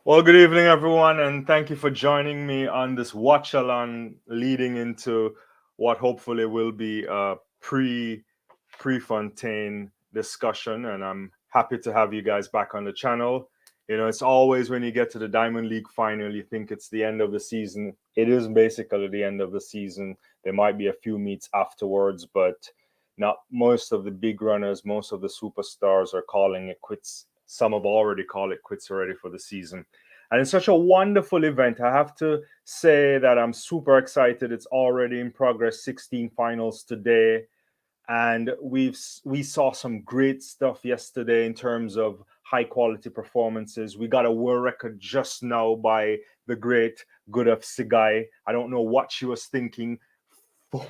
Well, good evening, everyone, and thank you for joining me on this watch along leading into what hopefully will be a Prefontaine discussion. And I'm happy to have you guys back on the channel. You know, it's always when you get to the Diamond League final, you think it's the end of the season. It is basically the end of the season. There might be a few meets afterwards, but not most of the big runners, most of the superstars are calling it quits. Some have already called it quits already for the season. And it's such a wonderful event. I have to say that I'm super excited. It's already in progress, 16 finals today. And we saw some great stuff yesterday in terms of high quality performances. We got a world record just now by the great good of Sigai. I don't know what she was thinking.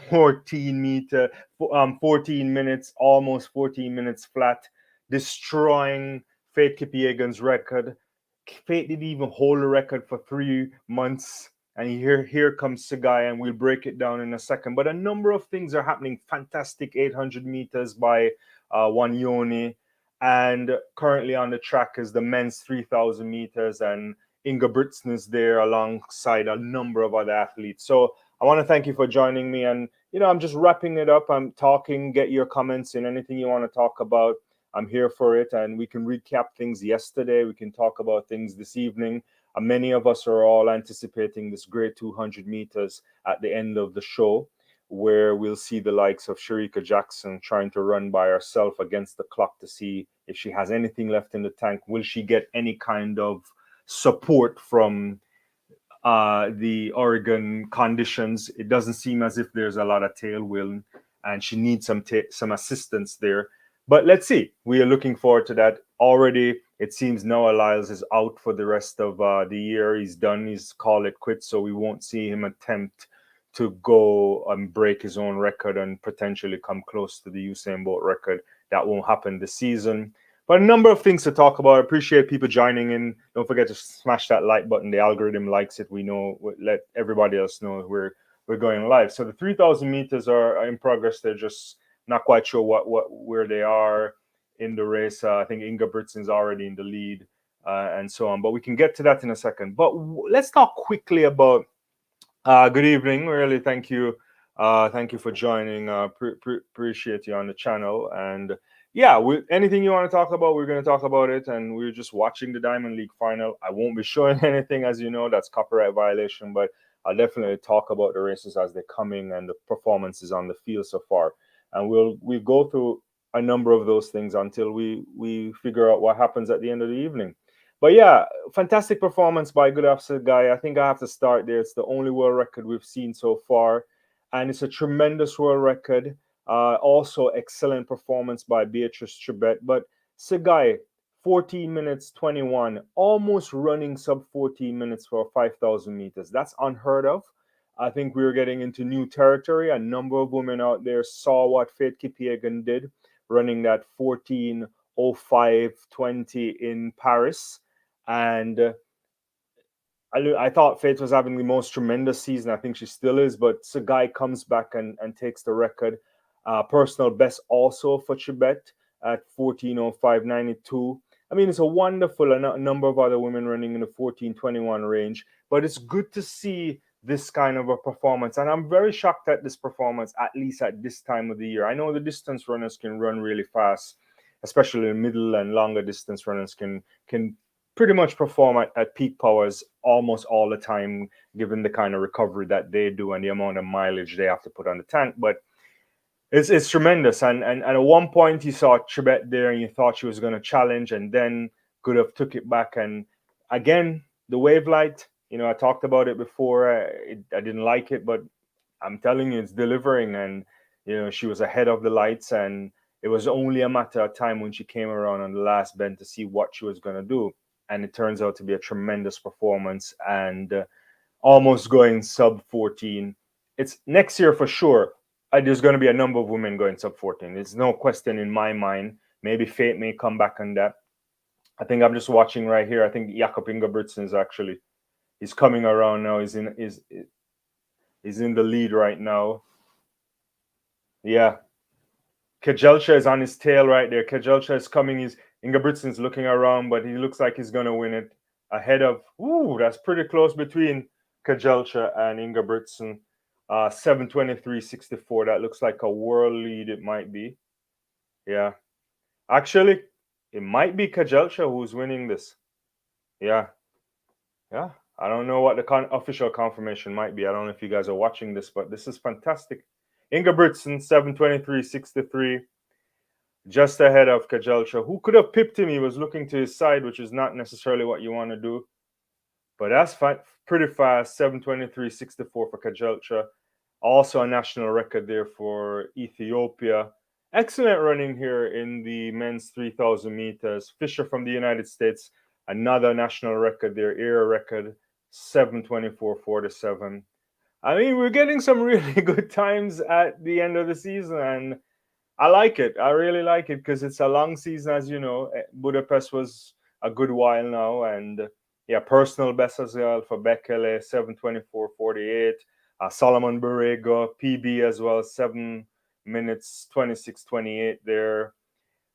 14 minutes, almost 14 minutes flat, destroying Faith Kipiegan's record. Faith didn't even hold the record for 3 months. And here comes Sagai, and we'll break it down in a second. But a number of things are happening. Fantastic 800 meters by Wanyoni. And currently on the track is the men's 3,000 meters. And Inga Britzen is there alongside a number of other athletes. So I want to thank you for joining me. And, I'm just wrapping it up. I'm talking, get your comments in anything you want to talk about. I'm here for it. And we can recap things yesterday. We can talk about things this evening. Many of us are all anticipating this great 200 meters at the end of the show, where we'll see the likes of Shericka Jackson trying to run by herself against the clock to see if she has anything left in the tank. Will she get any kind of support from the Oregon conditions? It doesn't seem as if there's a lot of tailwind, and she needs some assistance there. But let's see. We are looking forward to that. Already, it seems Noah Lyles is out for the rest of the year. He's done. He's called it quits, so we won't see him attempt to go and break his own record and potentially come close to the Usain Bolt record. That won't happen this season. But a number of things to talk about. I appreciate people joining in. Don't forget to smash that like button. The algorithm likes it. We know. Let everybody else know we're going live. So the 3,000 meters are in progress. They're just not quite sure where they are in the race. I think Inga Britsen's already in the lead, and so on. But we can get to that in a second. But let's talk quickly about. Good evening. Really, thank you. Thank you for joining. Appreciate you on the channel. And yeah, anything you want to talk about, we're going to talk about it. And we're just watching the Diamond League final. I won't be showing anything, as you know, that's copyright violation, but I'll definitely talk about the races as they're coming and the performances on the field so far. And we'll go through a number of those things until we figure out what happens at the end of the evening. But yeah, fantastic performance by Good Afternoon Guy. I think I have to start there. It's the only world record we've seen so far, and it's a tremendous world record. Also, excellent performance by Beatrice Chibet. But Sagai, 14 minutes 21, almost running sub 14 minutes for 5,000 meters. That's unheard of. I think we were getting into new territory. A number of women out there saw what Faith Kipiegan did, running that 14:05:20 in Paris. And I thought Faith was having the most tremendous season. I think she still is, but Sagai comes back and takes the record. Personal best also for Chibet at 14:05:92. I mean, it's a wonderful number of other women running in the 14:21 range, but it's good to see this kind of a performance. And I'm very shocked at this performance, at least at this time of the year. I know the distance runners can run really fast, especially the middle and longer distance runners can pretty much perform at peak powers almost all the time, given the kind of recovery that they do and the amount of mileage they have to put on the tank. But it's tremendous. And at one point you saw Chibet there and you thought she was going to challenge, and then could have took it back. And again, the wave light, I talked about it before. I didn't like it, but I'm telling you, it's delivering. And she was ahead of the lights, and it was only a matter of time when she came around on the last bend to see what she was going to do. And it turns out to be a tremendous performance, and almost going sub 14. It's next year for sure. There's going to be a number of women going sub 14. There's no question in my mind. Maybe Fate may come back on that. I think I'm just watching right here. I think Jakob Ingebrigtsen is actually, he's coming around now. He's in the lead right now. Yeah. Kejelcha is on his tail right there. Kejelcha is coming. Ingebrigtsen is looking around, but he looks like he's going to win it. ahead of, ooh, that's pretty close between Kajelcha and Ingebrigtsen. 7:23.64. That looks like a world lead. It might be. Yeah. Actually, it might be Kajelcha who's winning this. Yeah. Yeah. I don't know what the official confirmation might be. I don't know if you guys are watching this, but this is fantastic. Ingebrigtsen, 7:23.63. Just ahead of Kajelcha, who could have pipped him. He was looking to his side, which is not necessarily what you want to do. But that's pretty fast, 7:23.64 for Kajelcha. Also a national record there for Ethiopia. Excellent running here in the men's 3,000 meters. Fisher from the United States, another national record there, era record, 7:24.47. I mean, we're getting some really good times at the end of the season, and I like it. I really like it because it's a long season, as you know. Budapest was a good while now, and yeah, personal best as well for Bekele, 7:24.48. Solomon Borrego, PB as well, 7 minutes 26:28 there.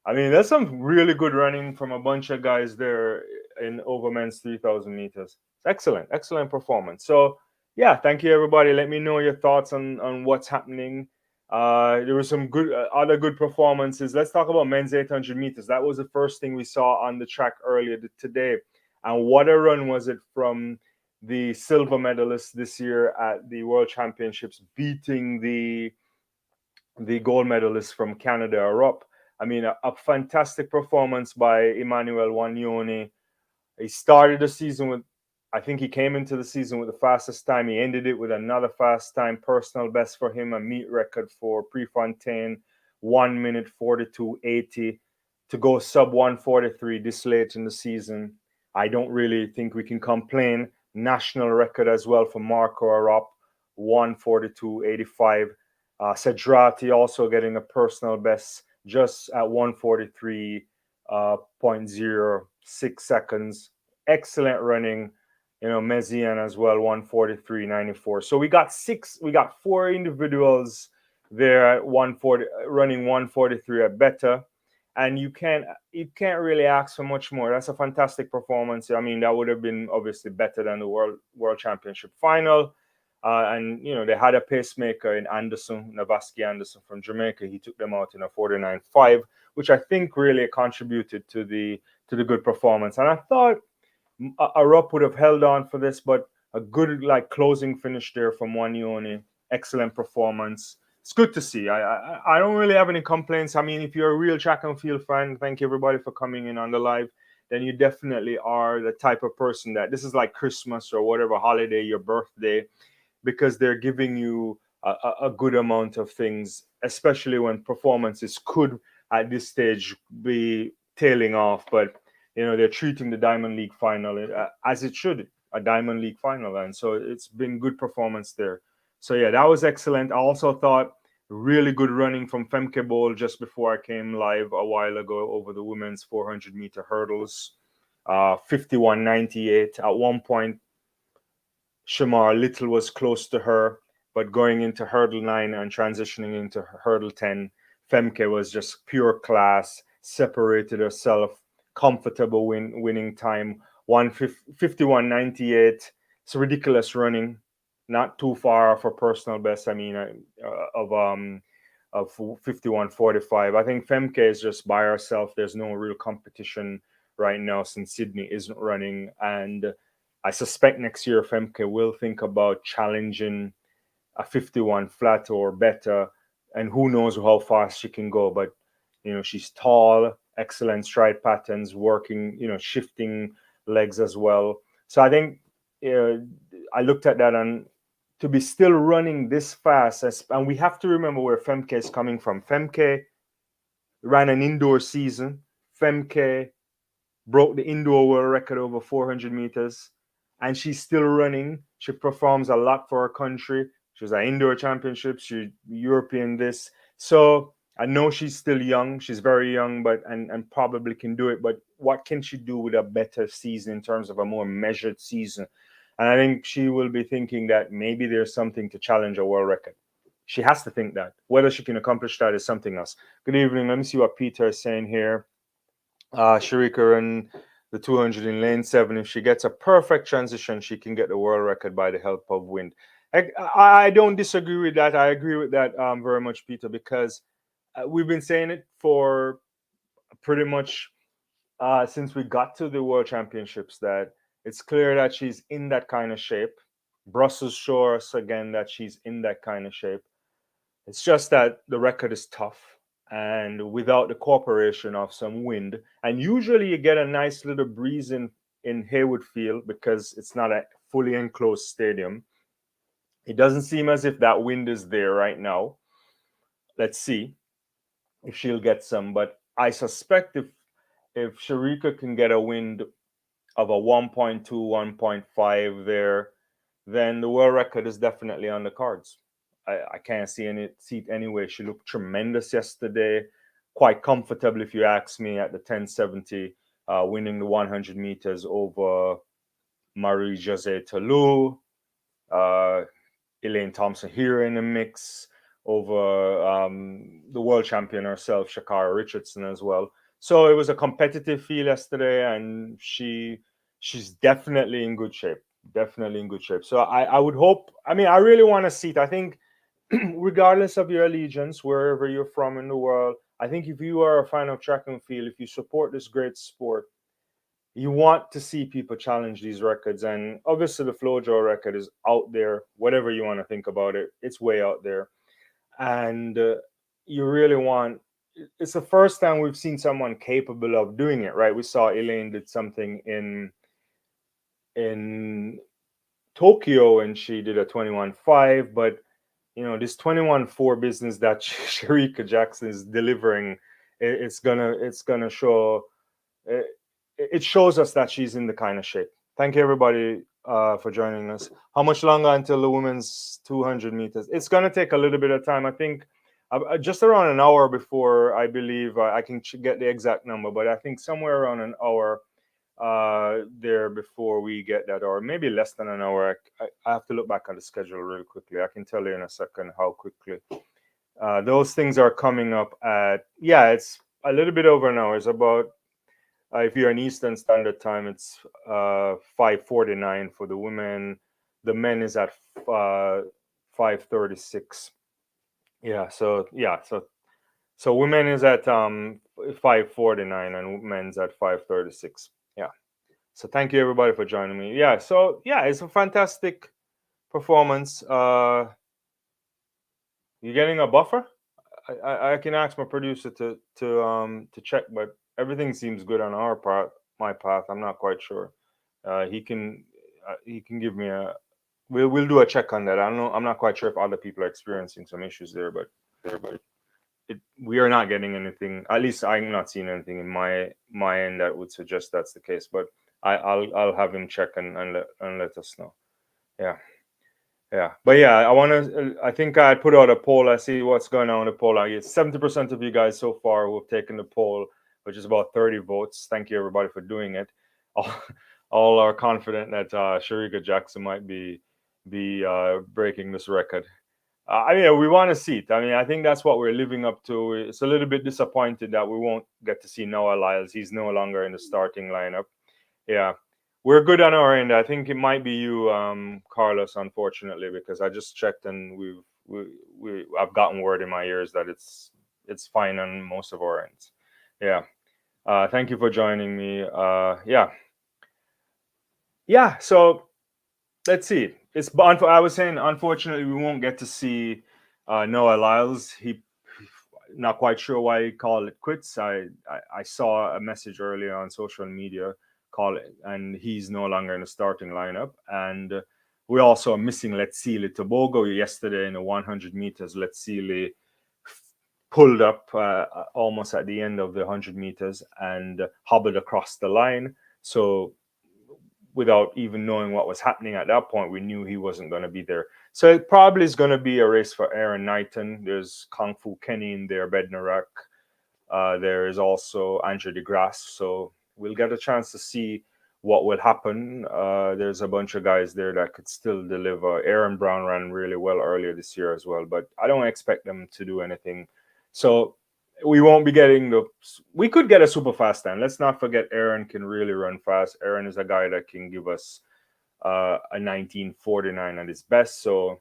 I mean, there's some really good running from a bunch of guys there in over men's 3,000 meters. Excellent, excellent performance. So, yeah, thank you, everybody. Let me know your thoughts on what's happening. There were some good other good performances. Let's talk about men's 800 meters. That was the first thing we saw on the track earlier today. And what a run was it from the silver medalist this year at the World Championships, beating the gold medalist from Canada, Rupp. I mean, a fantastic performance by Emmanuel Wanyoni. He started the season with, I think he came into the season with the fastest time. He ended it with another fast time, personal best for him, a meet record for Prefontaine, 1 minute 42.80 to go sub 143 this late in the season. I don't really think we can complain. National record as well for Marco Arop, 142.85. Sedrati also getting a personal best just at 143.06 seconds. Excellent running. You know, Mezian as well, 143.94. So we got four individuals there at 140 running 143 or better. And you can't really ask for much more. That's a fantastic performance. I mean, that would have been obviously better than the world championship final. And you know, they had a pacemaker in Anderson, Navaski Anderson from Jamaica. He took them out in a 49.5, which I think really contributed to the good performance. And I thought Rupp would have held on for this, but a good closing finish there from Wanyoni. Excellent performance. It's good to see. I don't really have any complaints. I mean, if you're a real track and field fan, thank you everybody for coming in on the live. Then you definitely are the type of person that this is like Christmas or whatever holiday, your birthday, because they're giving you a good amount of things, especially when performances could at this stage be tailing off. But you know, they're treating the Diamond League final as it should, a Diamond League final. And so it's been good performance there. So yeah, that was excellent. I also thought really good running from Femke Bol just before I came live a while ago over the women's 400-meter hurdles. 51.98. At one point, Shamar Little was close to her, but going into hurdle 9 and transitioning into hurdle 10, Femke was just pure class, separated herself, comfortable winning time, 151.98. It's ridiculous running, not too far off her personal best. I mean, of 51.45. I think Femke is just by herself. There's no real competition right now since Sydney isn't running, and I suspect next year Femke will think about challenging a 51 flat or better, and who knows how fast she can go. But you know, she's tall, excellent stride patterns, working, you know, shifting legs as well. So I think I looked at that, and to be still running this fast, and we have to remember where Femke is coming from. Femke ran an indoor season. Femke broke the indoor world record over 400 meters, and she's still running. She performs a lot for her country. She was at indoor championships, she European this. So I know she's still young. She's very young, but and probably can do it. But what can she do with a better season in terms of a more measured season? And I think she will be thinking that maybe there's something to challenge a world record. She has to think that. Whether she can accomplish that is something else. Good evening. Let me see what Peter is saying here. Shericka and the 200 in lane 7. If she gets a perfect transition, she can get the world record by the help of wind. I don't disagree with that. I agree with that very much, Peter, because we've been saying it for pretty much since we got to the World Championships that it's clear that she's in that kind of shape. Brussels shows us again that she's in that kind of shape. It's just that the record is tough and without the cooperation of some wind. And usually you get a nice little breeze in Haywood Field because it's not a fully enclosed stadium. It doesn't seem as if that wind is there right now. Let's see if she'll get some. But I suspect if Shericka can get a wind of a 1.2, 1.5 there, then the world record is definitely on the cards. I can't see it anyway. She looked tremendous yesterday, quite comfortable if you ask me at the 1070, winning the 100 meters over Marie-Josée Tallou, Elaine Thompson here in the mix, over the world champion herself, Sha'Carri Richardson as well. So it was a competitive field yesterday, and she's definitely in good shape. Definitely in good shape. So I would hope. I mean, I really want to see it. I think, regardless of your allegiance, wherever you're from in the world, I think if you are a fan of track and field, if you support this great sport, you want to see people challenge these records. And obviously, the FloJo record is out there. Whatever you want to think about it, it's way out there. And you really want. It's the first time we've seen someone capable of doing it, right? We saw Elaine did something in Tokyo, and she did a 21.5, but this 21.4 business that Shericka Jackson is delivering, it's gonna show. It shows us that she's in the kind of shape. Thank you, everybody, for joining us. How much longer until the women's 200 meters? It's gonna take a little bit of time. I think just around an hour before. I believe I can get the exact number, but I think somewhere around an hour there before we get that, or maybe less than an hour. I have to look back at the schedule really quickly. I can tell you in a second how quickly those things are coming up at. Yeah, it's a little bit over an hour. It's about if you're in Eastern Standard Time, it's 5:49 for the women. The men is at 5:36. Yeah, so women is at 5:49 and men's at 5:36. Yeah. So thank you, everybody, for joining me. Yeah, so yeah, it's a fantastic performance. You getting a buffer? I can ask my producer to check, but everything seems good on our part. My path, I'm not quite sure. He can give me a. We'll do a check on that. I don't know. I'm not quite sure if other people are experiencing some issues there, but we are not getting anything. At least I'm not seeing anything in my end that would suggest that's the case. But I'll have him check and let us know. Yeah. Yeah, but yeah, I think I put out a poll. I see what's going on with the poll. I get 70% of you guys so far who have taken the poll, which is about 30 votes. Thank you, everybody, for doing it. All are confident that Shericka Jackson might be breaking this record. I mean, we want to see it. I mean, I think that's what we're living up to. It's a little bit disappointed that we won't get to see Noah Lyles. He's no longer in the starting lineup. Yeah. We're good on our end. I think it might be you, Carlos, unfortunately, because I just checked and I've gotten word in my ears that it's fine on most of our ends. Yeah. Thank you for joining me. Yeah. So let's see. I was saying, unfortunately, we won't get to see Noah Lyles. He not quite sure why he called it quits. I saw a message earlier on social media call it, and he's no longer in the starting lineup. And we also are missing Letsile Tobogo yesterday in the 100 meters. Letsile pulled up almost at the end of the 100 meters and hobbled across the line. So without even knowing what was happening at that point, we knew he wasn't going to be there. So it probably is going to be a race for Aaron Knighton. There's Kung Fu Kenny in there, Bednarak. There is also Andre de Grasse. So we'll get a chance to see what will happen. There's a bunch of guys there that could still deliver. Aaron Brown ran really well earlier this year as well, but I don't expect them to do anything. So we won't be getting the. We could get a super fast time. Let's not forget Aaron can really run fast. Aaron is a guy that can give us a 1949 at his best. So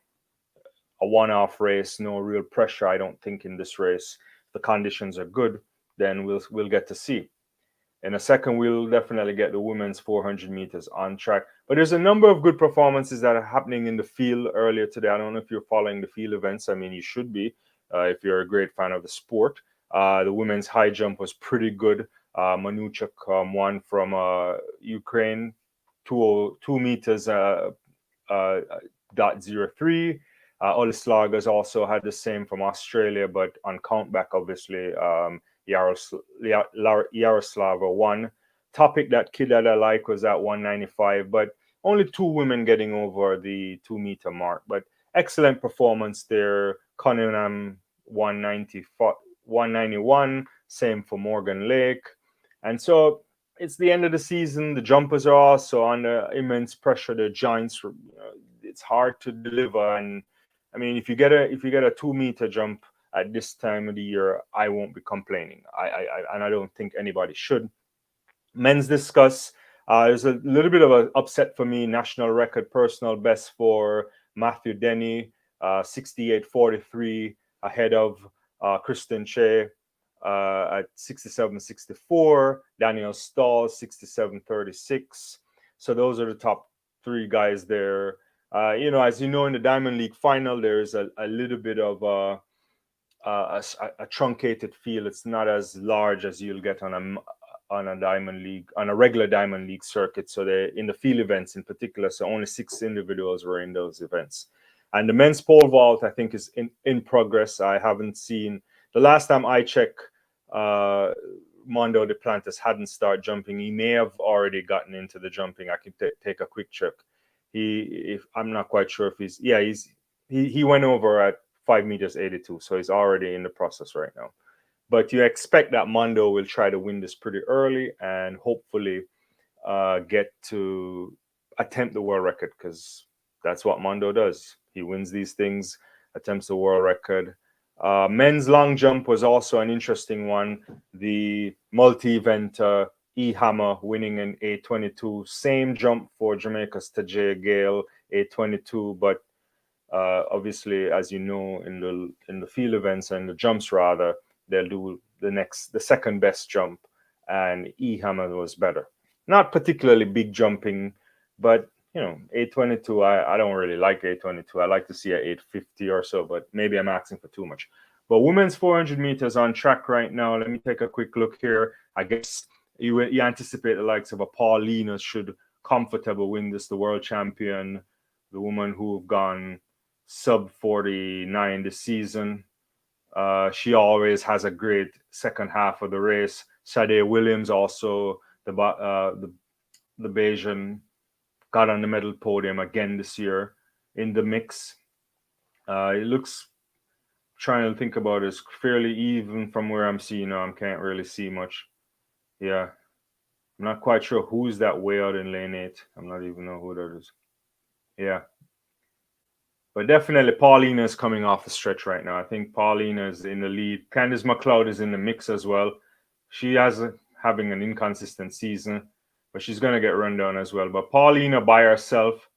a one-off race, no real pressure. I don't think in this race. The conditions are good. Then we'll get to see. In a second, we'll definitely get the women's 400 meters on track. But there's a number of good performances that are happening in the field earlier today. I don't know if you're following the field events. I mean, you should be if you're a great fan of the sport. The women's high jump was pretty good. Manuchak won from Ukraine, 2 meters uh, dot 03. Olislagas also had the same from Australia, but on countback, obviously, Yaroslava won. Topic that kid that I like was at 195, but only 2 women getting over the 2 meter mark. But excellent performance there. Cunningham 191, same for Morgan Lake. And so it's the end of the season. The jumpers are also under immense pressure. The giants, it's hard to deliver. And I mean, if you get a 2 meter jump at this time of the year, I won't be complaining. And I don't think anybody should. Men's discus. There's a little bit of an upset for me. National record personal best for Matthew Denny, 68.43 ahead of Kristen Che at 67.64. Daniel Stahl, 67.36. So those are the top 3 guys there. As you know, in the Diamond League final, there's a little bit of a truncated field. It's not as large as you'll get on a regular Diamond League circuit. So they in the field events in particular, so only 6 individuals were in those events. And the men's pole vault, I think, is in progress. I haven't seen the last time I checked. Mondo Duplantis hadn't started jumping. He may have already gotten into the jumping. I can take a quick check. I'm not quite sure if he went over at 5 meters 82, so he's already in the process right now. But you expect that Mondo will try to win this pretty early and hopefully get to attempt the world record, because that's what Mondo does. He wins these things, attempts the world record. Men's long jump was also an interesting one. The multi-event E-Hammer winning an 8:22. Same jump for Jamaica's Tajay Gale, 8:22, but obviously, as you know, in the field events and the jumps rather, they'll do the second best jump, and E-Hammer was better. Not particularly big jumping, but 8:22. I don't really like 8:22. I like to see a 8:50 or so, but maybe I'm asking for too much. But women's 400 meters on track right now. Let me take a quick look here. I guess you anticipate the likes of a Paulina should comfortably win this, the world champion, the woman who've gone sub 49 this season. She always has a great second half of the race. Sade Williams also, the Bayesian, got on the medal podium again this year in the mix. It looks, trying to think about it, it's fairly even from where I'm seeing now. I can't really see much. Yeah. I'm not quite sure who's that way out in lane 8. I'm not even know who that is. Yeah. But definitely Paulina is coming off the stretch right now. I think Paulina is in the lead. Candice McLeod is in the mix as well. She has having an inconsistent season, but she's going to get run down as well. But Paulina by herself,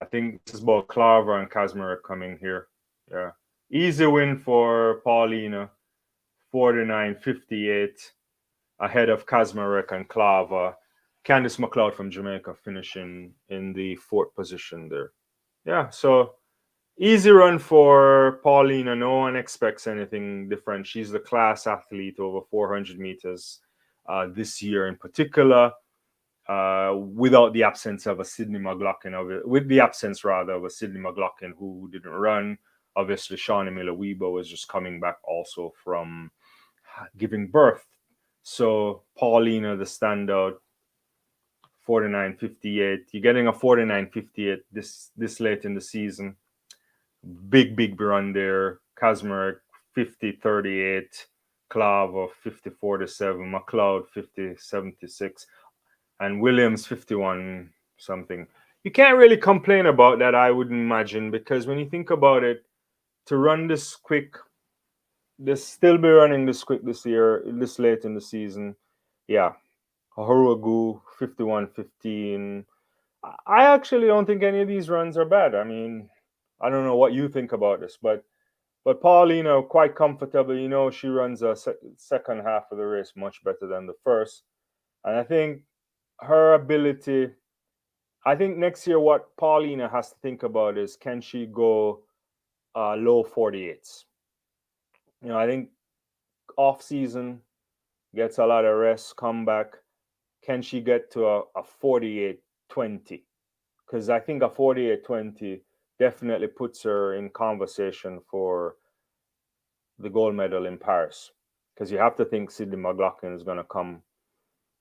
I think this is both Claver and Kazmarek coming here. Yeah. Easy win for Paulina, 49.58, ahead of Kazmarek and Claver. Candice McLeod from Jamaica finishing in the 4th position there. Yeah, so easy run for Paulina. No one expects anything different. She's the class athlete over 400 meters this year in particular, without the absence of a Sydney McLaughlin, with the absence rather of a Sydney McLaughlin who didn't run. Obviously, Shawnee Miller-Weber was just coming back also from giving birth. So Paulina, the standout, 49.58. You're getting a 49.58 this late in the season. Big run there. Kazmarek 50.38, Claver 50.47, McLeod 50.76, and Williams 51 something. You can't really complain about that, I wouldn't imagine, because when you think about it, to run this quick, this still be running this quick this year, this late in the season. Yeah, Haruagu 51-15. I actually don't think any of these runs are bad. I mean, I don't know what you think about this, but Paulina quite comfortable. You know, she runs a second half of the race much better than the first, and I think her ability. I think next year what Paulina has to think about is can she go low 48s. You know, I think off season gets a lot of rest, come back. Can she get to a 48-20? Because I think a 48-20 definitely puts her in conversation for the gold medal in Paris. Because you have to think Sydney McLaughlin is going to come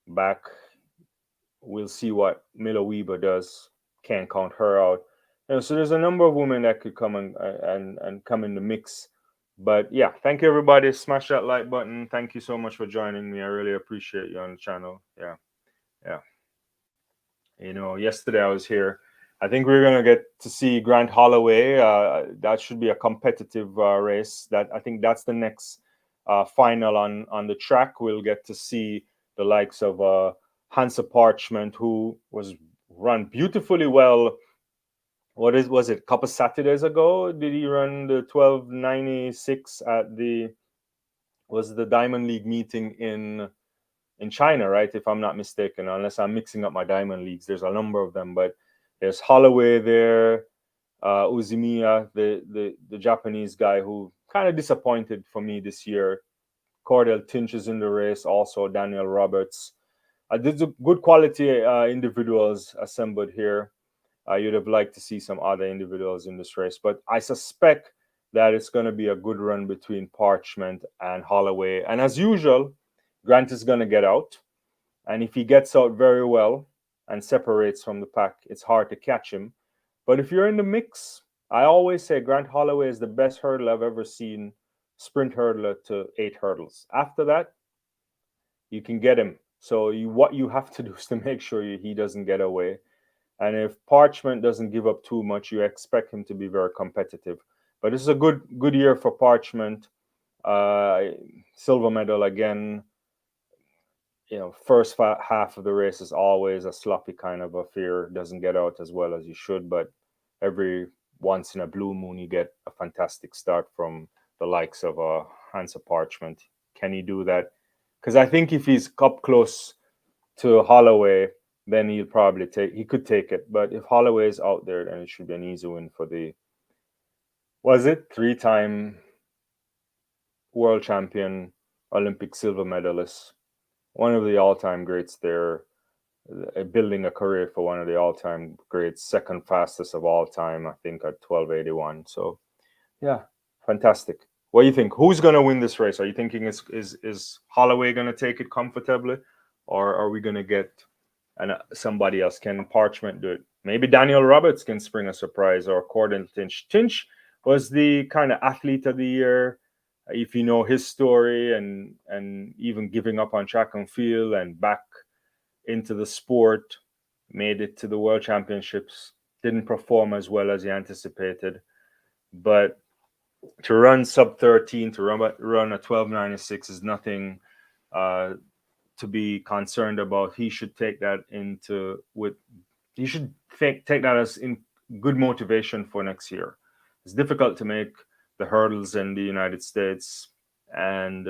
back. We'll see what Miller Weber does. Can't count her out. You know, so there's a number of women that could come and come in the mix. But yeah, thank you everybody. Smash that like button. Thank you so much for joining me. I really appreciate you on the channel. Yeah, yeah. You know, yesterday I was here. I think we're gonna get to see Grant Holloway. That should be a competitive race. That I think that's the next final on the track. We'll get to see the likes of Hansa Parchment, who was run beautifully well. Was it? A couple Saturdays ago, did he run the 1296 at the Diamond League meeting in China, right? If I'm not mistaken, unless I'm mixing up my diamond leagues. There's a number of them, but there's Holloway there, Uzimiya, the Japanese guy who kind of disappointed for me this year. Cordell Tinch is in the race, also Daniel Roberts. There's good quality individuals assembled here. You'd have liked to see some other individuals in this race, but I suspect that it's going to be a good run between Parchment and Holloway. And as usual, Grant is going to get out. And if he gets out very well and separates from the pack, it's hard to catch him. But if you're in the mix, I always say Grant Holloway is the best hurdler I've ever seen, sprint hurdler to 8 hurdles. After that, you can get him. So what you have to do is to make sure he doesn't get away. And if Parchment doesn't give up too much, you expect him to be very competitive. But this is a good year for Parchment. Silver medal again. You know, first half of the race is always a sloppy kind of affair. Doesn't get out as well as you should, but every once in a blue moon you get a fantastic start from the likes of Hansa Parchment. Can he do that? Because I think if he's up close to Holloway, then he could take it. But if Holloway is out there, then it should be an easy win for the 3-time world champion, Olympic silver medalist, one of the all-time greats there, building a career for one of the all-time greats, second fastest of all time, I think, at 12:81. So, yeah, fantastic. What do you think? Who's going to win this race? Are you thinking is Holloway going to take it comfortably, or are we going to get somebody else? Can Parchment do it? Maybe Daniel Roberts can spring a surprise, or Cordell Tinch. Tinch was the kind of athlete of the year. If you know his story and even giving up on track and field and back into the sport, made it to the World Championships, didn't perform as well as he anticipated. But to run sub 13, to run a 1296 is nothing to be concerned about. He should take that take that as in good motivation for next year. It's difficult to make the hurdles in the United States, and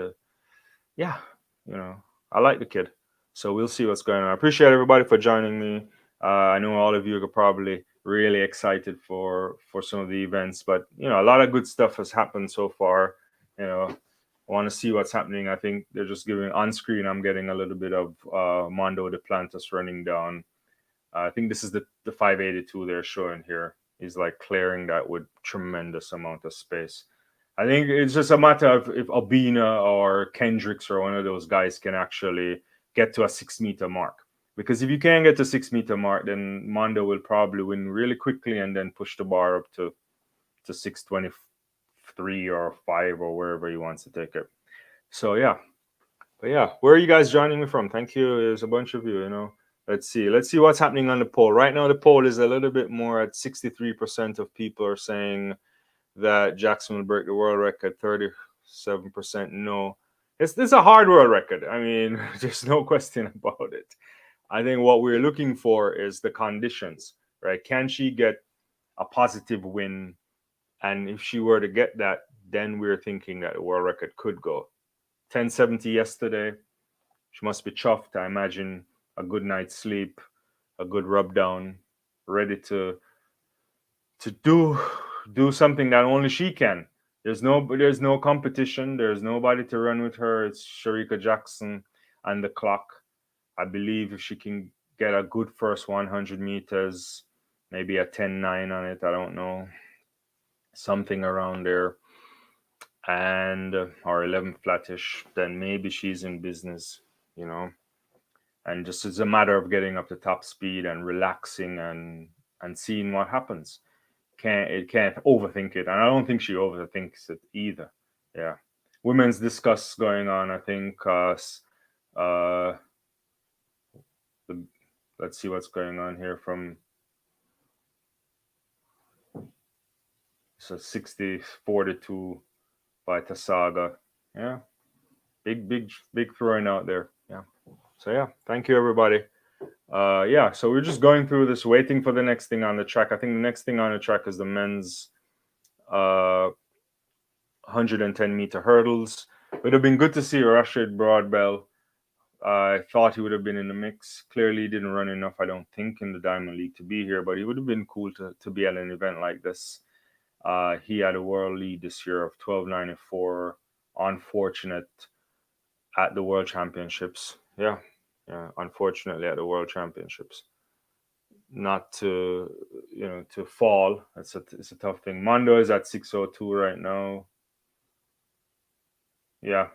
yeah, you know, I like the kid. So we'll see what's going on. I appreciate everybody for joining me. I know all of you are probably really excited for some of the events, but you know, a lot of good stuff has happened so far. You know, I want to see what's happening. I think they're just giving on screen. I'm getting a little bit of Mondo Duplantis running down. I think this is the 582 they're showing here. He's like clearing that with tremendous amount of space. I think it's just a matter of if Albina or Kendricks or one of those guys can actually get to a 6 meter mark. Because if you can't get to 6 meter mark, then Mondo will probably win really quickly and then push the bar up to 623 or 5 or wherever he wants to take it. So yeah. But yeah, where are you guys joining me from? Thank you. There's a bunch of you, you know. Let's see what's happening on the poll. Right now, the poll is a little bit more at 63% of people are saying that Jackson will break the world record. 7% no. This is a hard world record. I mean, there's no question about it. I think what we're looking for is the conditions, right? Can she get a positive win? And if she were to get that, then we're thinking that the world record could go. 1070 yesterday. She must be chuffed. I imagine a good night's sleep, a good rub down, ready to do something that only she can. There's no competition. There's nobody to run with her. It's Shericka Jackson and the clock. I believe if she can get a good first 100 meters, maybe a 10.9 on it, I don't know, something around there, and or 11 flattish, then maybe she's in business, you know. And just it's a matter of getting up to top speed and relaxing and seeing what happens. Can't overthink it, and I don't think she overthinks it either. Yeah, women's discuss going on. I think. Let's see what's going on here from. So 60-42 by Tasaga. Yeah, big throwing out there. Yeah. So yeah, thank you everybody. Yeah, so we're just going through this, waiting for the next thing on the track. I think the next thing on the track is the men's 110-meter hurdles. It would have been good to see Rashid Broadbell. I thought he would have been in the mix. Clearly, he didn't run enough, I don't think, in the Diamond League to be here, but he would have been cool to be at an event like this. He had a world lead this year of 12.94. Unfortunate at the World Championships. Yeah, unfortunately at the World Championships. Not to fall. It's a tough thing. Mondo is at 6:02 right now. Yeah.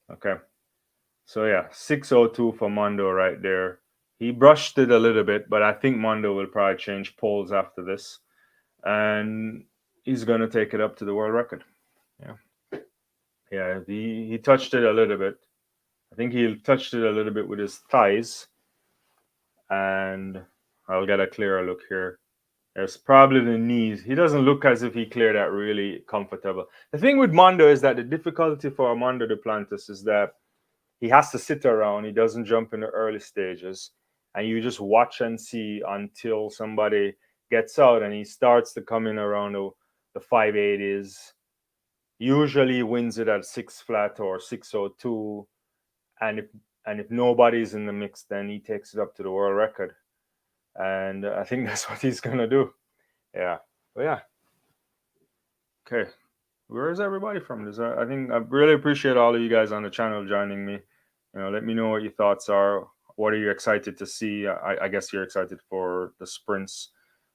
Okay. So yeah, 6:02 for Mondo right there. He brushed it a little bit, but I think Mondo will probably change poles after this, and he's gonna take it up to the world record. Yeah. He touched it a little bit. I think he touched it a little bit with his thighs, and I'll get a clearer look here. There's probably the knees. He doesn't look as if he cleared that really comfortable. The thing with Mondo is that the difficulty for Armando Duplantis is that he has to sit around. He doesn't jump in the early stages, and you just watch and see until somebody gets out and he starts to come in around the 580s. Usually wins it at 6 flat or 6:02, and if nobody's in the mix, then he takes it up to the world record, and I think that's what he's gonna do. Yeah, but yeah. Okay, where is everybody from? I think I really appreciate all of you guys on the channel joining me. Let me know what your thoughts are. What are you excited to see? I guess you're excited for the sprints.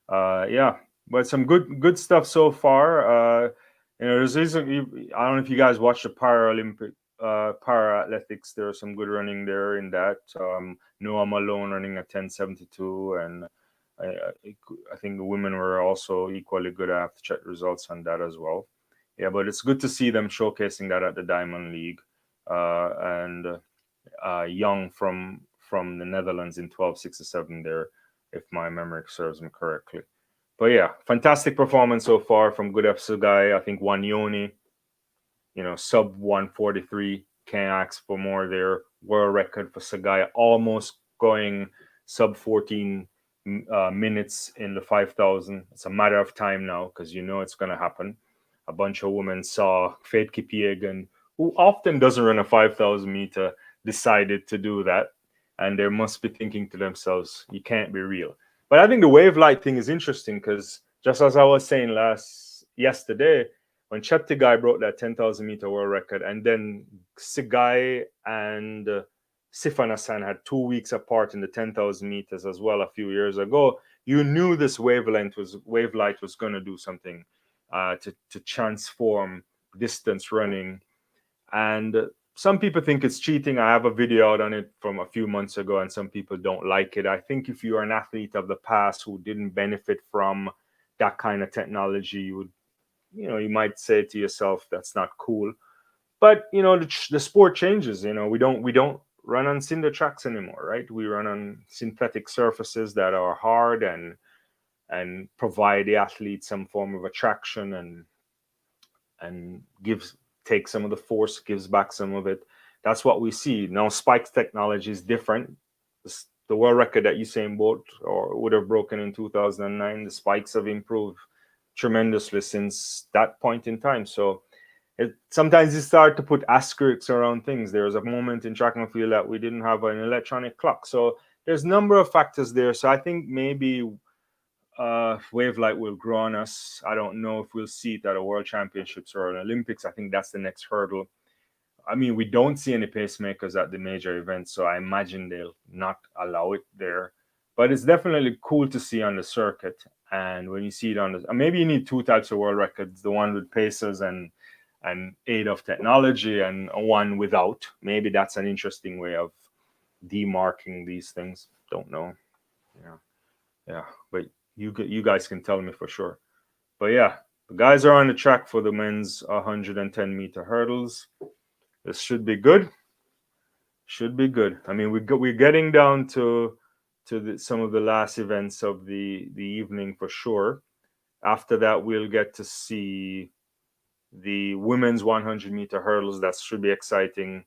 Yeah, but some good stuff so far. There's I don't know if you guys watched the Paralympic para athletics. There was some good running there in that. Noah Malone running at 10:72, and I think the women were also equally good. I have to check the results on that as well. Yeah, but it's good to see them showcasing that at the Diamond League. And Young from the Netherlands in 12:67 there, if my memory serves me correctly. But yeah, fantastic performance so far from Good Sugai. I think Wanyoni, sub 143. Can't ask for more there. World record for Sugai, almost going sub 14 minutes in the 5,000. It's a matter of time now, because it's going to happen. A bunch of women saw Faith Kipiegan, who often doesn't run a 5,000 meter, decided to do that, and they must be thinking to themselves, you can't be real. But I think the wave light thing is interesting, because just as I was saying yesterday, when Cheptegei broke that 10,000 meter world record, and then Sigai and Sifanasan had 2 weeks apart in the 10,000 meters as well a few years ago, you knew this wave light was going to do something to transform distance running. And some people think it's cheating. I have a video out on it from a few months ago, and some people don't like it. I think if you are an athlete of the past who didn't benefit from that kind of technology, you might say to yourself, that's not cool. But the sport changes. We don't run on cinder tracks anymore, right? We run on synthetic surfaces that are hard and provide the athlete some form of attraction and gives takes some of the force, gives back some of it. That's what we see now. Spikes technology is different. The world record that Usain Bolt or would have broken in 2009, the spikes have improved tremendously since that point in time. So sometimes you start to put asterisks around things. There was a moment in track and field that we didn't have an electronic clock. So there's a number of factors there. So I think maybe wave light will grow on us. I don't know if we'll see it at a World Championships or an Olympics. I think that's the next hurdle. I mean, we don't see any pacemakers at the major events, so I imagine they'll not allow it there. But it's definitely cool to see on the circuit. And when you see it on the, maybe you need two types of world records: the one with paces and aid of technology, and one without. Maybe that's an interesting way of demarking these things. Don't know. Yeah. But you guys can tell me for sure. But yeah, the guys are on the track for the men's 110-meter hurdles. This should be good. Should be good. I mean, we're getting down to some of the last events of the evening for sure. After that, we'll get to see the women's 100-meter hurdles. That should be exciting.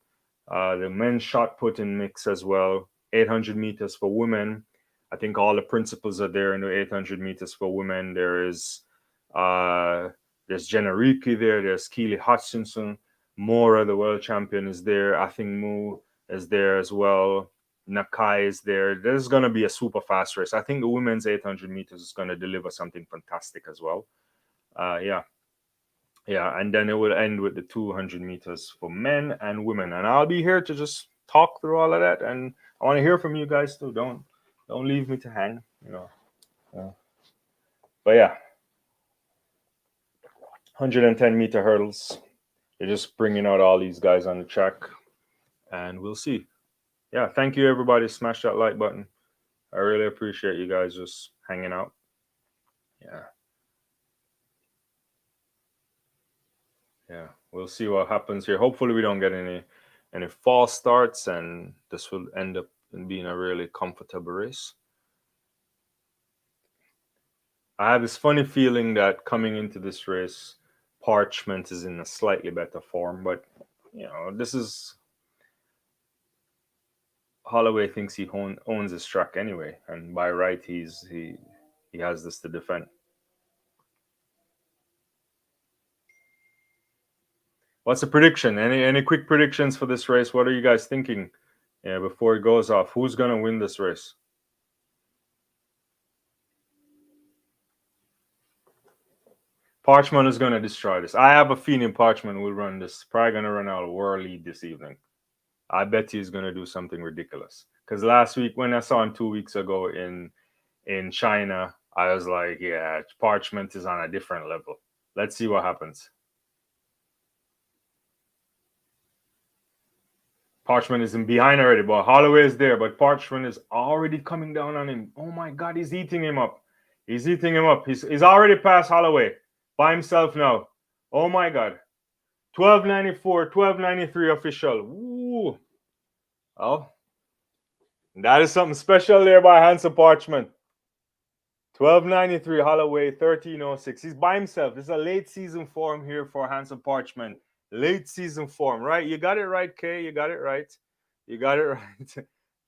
The men's shot put in mix as well. 800 meters for women. I think all the principles are there in the 800 meters for women. There's Jenna Ricci there. There's Keely Hutchinson. Mora, the world champion, is there. I think Mu is there as well. Nakai is there. There's going to be a super fast race. I think the women's 800 meters is going to deliver something fantastic as well. Yeah, and then it will end with the 200 meters for men and women. And I'll be here to just talk through all of that. And I want to hear from you guys too. Don't leave me to hang, But yeah, 110-meter hurdles. They're just bringing out all these guys on the track, and we'll see. Yeah, thank you, everybody. Smash that like button. I really appreciate you guys just hanging out. Yeah, we'll see what happens here. Hopefully, we don't get any false starts, and this will end up in being a really comfortable race. I have this funny feeling that coming into this race, Parchment is in a slightly better form, but this is Holloway thinks he owns his track anyway, and by right he has this to defend. What's the prediction? Any quick predictions for this race? What are you guys thinking? Before it goes off, who's gonna win this race? Parchment is gonna destroy this. I have a feeling Parchment will run this. Probably gonna run out a world lead this evening. I bet he's gonna do something ridiculous. Because last week, when I saw him 2 weeks ago in China, I was like, yeah, Parchment is on a different level. Let's see what happens. Parchment is in behind already, but Holloway is there. But Parchment is already coming down on him. Oh my God, he's eating him up. He's eating him up. He's already past Holloway by himself now. Oh my God. 1294, 1293 official. Ooh. Oh, that is something special there by Hansa Parchment. 1293 Holloway, 1306. He's by himself. This is a late season form here for Hansa Parchment. Late season form, right? You got it right, Kay. You got it right. You got it right.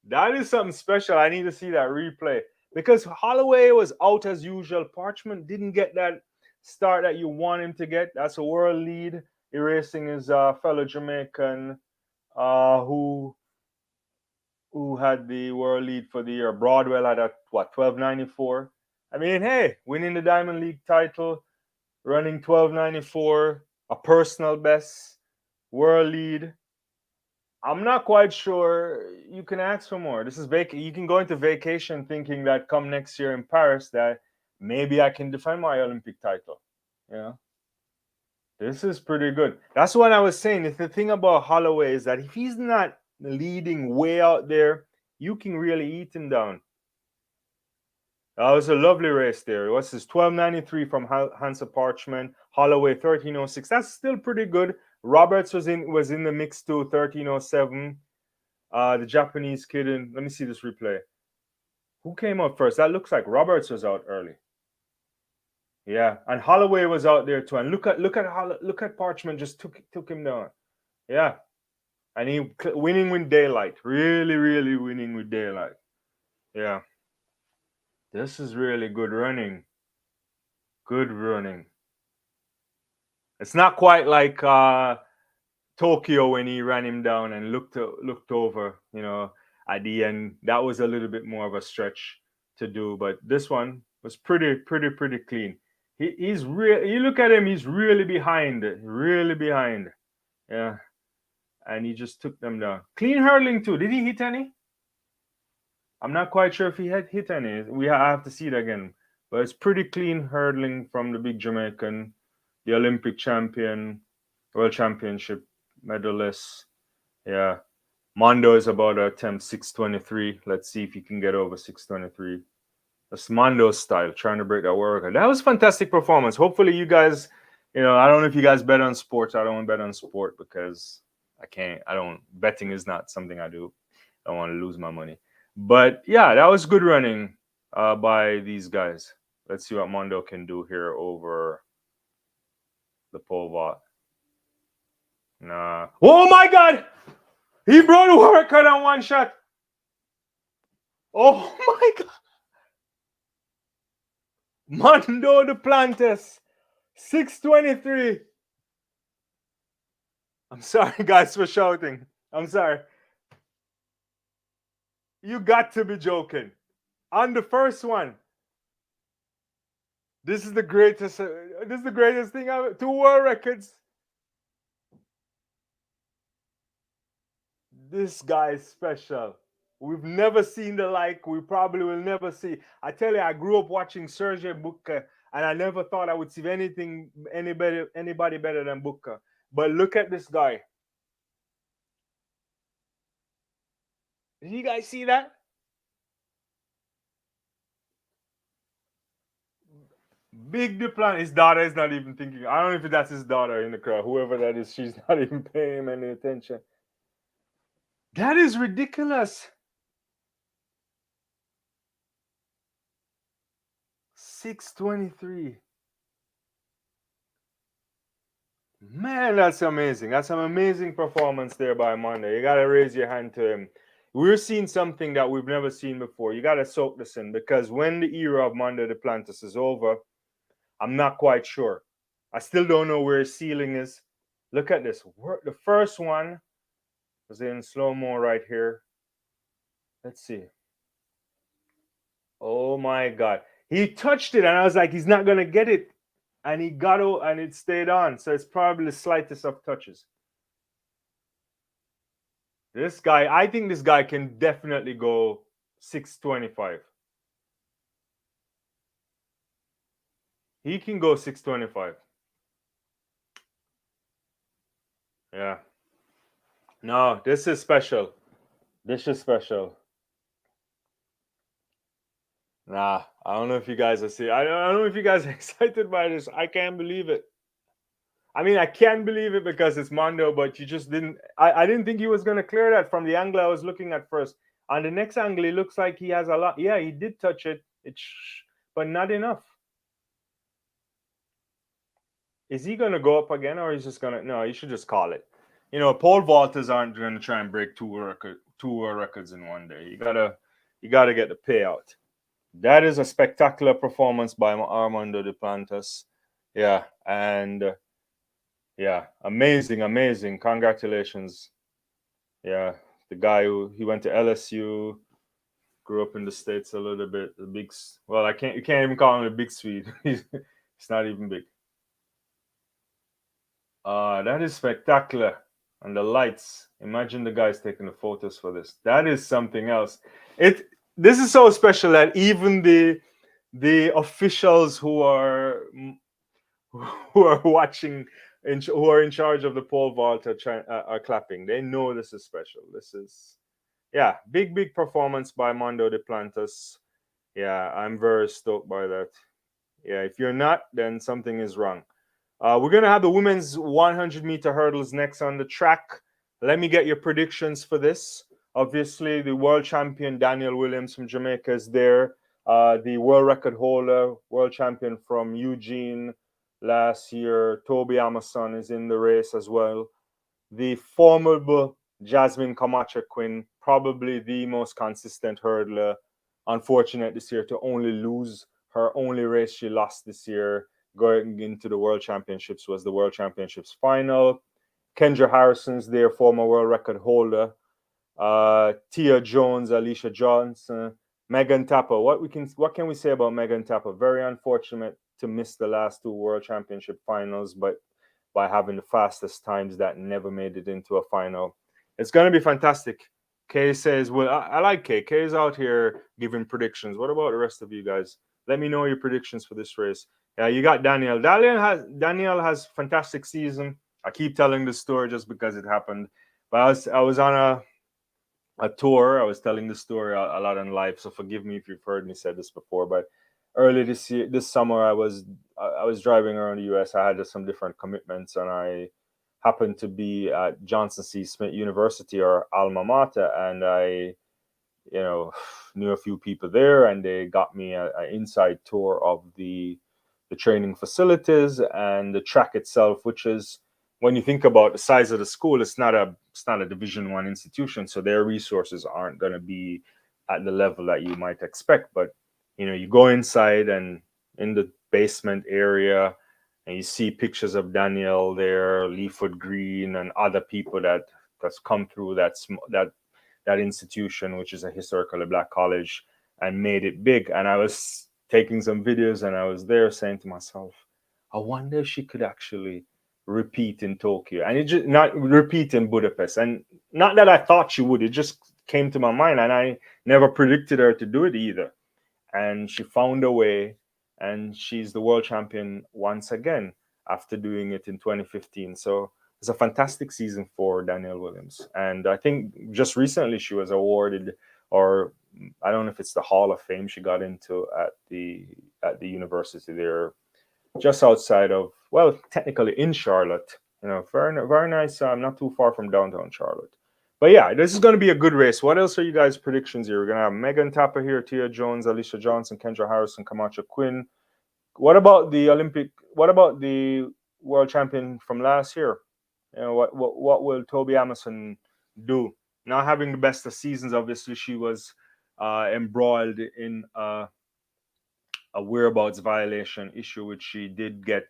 That is something special. I need to see that replay. Because Holloway was out as usual. Parchment didn't get that start that you want him to get. That's a world lead, erasing his fellow Jamaican who had the world lead for the year. Broadwell had at 1294. I mean, hey, winning the Diamond League title, running 1294, a personal best, world lead. I'm not quite sure you can ask for more. This is you can go into vacation thinking that come next year in Paris that maybe I can defend my Olympic title. This is pretty good. That's what I was saying. The thing about Holloway is that if he's not leading way out there, you can really eat him down. That was a lovely race there. What's this? 1293 from Hansa Parchment. Holloway 1306. That's still pretty good. Roberts was in the mix too. 1307. The Japanese kid in. Let me see this replay. Who came out first? That looks like Roberts was out early. Yeah, and Holloway was out there too. And look at Parchment just took him down. Yeah, and he winning with daylight. Really, really winning with daylight. Yeah, this is really good running. Good running. It's not quite like Tokyo when he ran him down and looked over. At the end, that was a little bit more of a stretch to do. But this one was pretty clean. He's real. You look at him; he's really behind. Really behind. Yeah, and he just took them down. Clean hurling too. Did he hit any? I'm not quite sure if he had hit any. I have to see it again. But it's pretty clean hurdling from the big Jamaican, the Olympic champion, World Championship medalist. Yeah. Mondo is about to attempt 623. Let's see if he can get over 623. That's Mondo's style, trying to break that world record. That was a fantastic performance. Hopefully you guys, I don't know if you guys bet on sports. I don't bet on sport because I can't. Betting is not something I do. I don't want to lose my money. But yeah, that was good running by these guys. Let's see what Mondo can do here over the pole vault. Nah. Oh my God! He broke the world record on one shot. Oh my God! Mondo Duplantis, 623. I'm sorry, guys, for shouting. I'm sorry. You got to be joking. On the first one. This is the greatest. This is the greatest thing ever. 2 world records. This guy is special. We've never seen the like. We probably will never see. I tell you, I grew up watching Sergei Bubka, and I never thought I would see anybody better than Bubka. But look at this guy. Did you guys see that? Big Duplan. His daughter is not even thinking. I don't know if that's his daughter in the crowd. Whoever that is, she's not even paying him any attention. That is ridiculous. 623. Man, that's amazing. That's an amazing performance there by Monday. You got to raise your hand to him. We're seeing something that we've never seen before. You got to soak this in because when the era of Monday Duplantis is over, I'm not quite sure. I still don't know where his ceiling is. Look at this. The first one was in slow-mo right here. Let's see. Oh my God. He touched it and I was like, he's not going to get it. And he got it and it stayed on. So it's probably the slightest of touches. This guy, I think this guy can definitely go 625. He can go 625. Yeah. No, this is special. This is special. Nah, I don't know if you guys are seeing. I don't know if you guys are excited by this. I can't believe it. I mean, I can't believe it because it's Mondo, but you just didn't. I didn't think he was going to clear that from the angle I was looking at first. On the next angle, it looks like he has a lot. Yeah, he did touch it. But not enough. Is he going to go up again, or is just going to? No, you should just call it. Pole vaulters aren't going to try and break two world records in one day. You gotta get the payout. That is a spectacular performance by Armando Duplantis. Yeah, and yeah, amazing. Congratulations. Yeah, the guy he went to LSU, grew up in the States a little bit. The big, well, you can't even call him a big Swede. He's not even big. That is spectacular. And the lights. Imagine the guys taking the photos for this. That is something else. This is so special that even the officials who are watching, who are in charge of the pole vault are clapping. They know this is special. This is, yeah, big performance by Mondo Duplantis. Yeah, I'm very stoked by that. Yeah, if you're not, then something is wrong. We're going to have the women's 100-meter hurdles next on the track. Let me get your predictions for this. Obviously, the world champion Daniel Williams from Jamaica is there. The world record holder, world champion from Eugene last year, Toby Amason, is in the race as well. The formidable Jasmine Camacho-Quinn, probably the most consistent hurdler. Unfortunate this year to only lose her only race she lost this year going into the World Championships was the World Championships final. Kendra Harrison's their former world record holder. Tia Jones, Alicia Johnson, Megan Tapper. What can we say about Megan Tapper? Very unfortunate to miss the last two World Championship finals, but by having the fastest times that never made it into a final. It's going to be fantastic. Kay says, well, I like Kay. Kay is out here giving predictions. What about the rest of you guys? Let me know your predictions for this race. Yeah, you got Danielle. Danielle has fantastic season. I keep telling this story just because it happened. But I was on a tour. I was telling the story a lot on live, so forgive me if you've heard me say this before. But early this summer, I was driving around the U.S. I had some different commitments, and I happened to be at Johnson C. Smith University, or alma mater, and I, knew a few people there, and they got me an inside tour of the training facilities and the track itself, which is, when you think about the size of the school, it's not a Division I institution, so their resources aren't going to be at the level that you might expect. But you go inside, and in the basement area, and you see pictures of Danielle there, Leafwood Green, and other people that's come through that institution, which is a historically black college, and made it big. And I was taking some videos, and I was there saying to myself, I wonder if she could actually repeat in Tokyo, and it just not repeat in Budapest. And not that I thought she would, it just came to my mind, and I never predicted her to do it either. And she found a way, and she's the world champion once again after doing it in 2015. So it's a fantastic season for Danielle Williams. And I think just recently she was awarded, or I don't know if it's the Hall of Fame she got into at the university there, just outside of, well, technically in Charlotte. Very, very nice. Not too far from downtown Charlotte. But yeah, this is going to be a good race. What else are you guys' predictions here? We're going to have Megan Tapper here, Tia Jones, Alicia Johnson, Kendra Harrison, Camacho-Quinn. What about the Olympic? What about the world champion from last year? What will Toby Amason do? Not having the best of seasons, obviously, she was embroiled in a whereabouts violation issue, which she did get.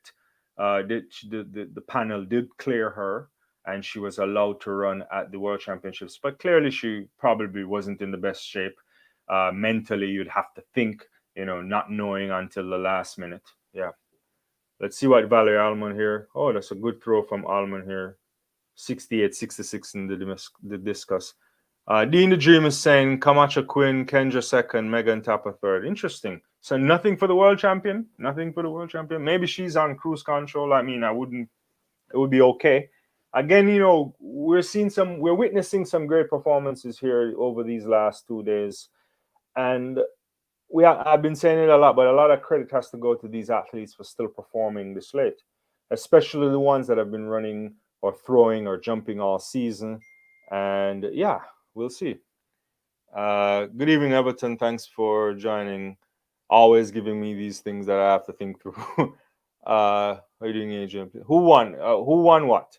The panel did clear her, and she was allowed to run at the World Championships. But clearly, she probably wasn't in the best shape mentally. You'd have to think, not knowing until the last minute. Yeah. Let's see what Valerie Almond here. Oh, that's a good throw from Almond here. 68-66 in the discus. Dean the Dream is saying Camacho-Quinn, Kendra second, Megan Tapper third. Interesting. So nothing for the world champion. Nothing for the world champion. Maybe she's on cruise control. I mean, it would be okay. Again, we're witnessing some great performances here over these last 2 days, and I've been saying it a lot, but a lot of credit has to go to these athletes for still performing this late, especially the ones that have been running or throwing or jumping all season. And yeah, we'll see. Good evening, Everton. Thanks for joining. Always giving me these things that I have to think through. How are you doing, agent? Who won? Who won what?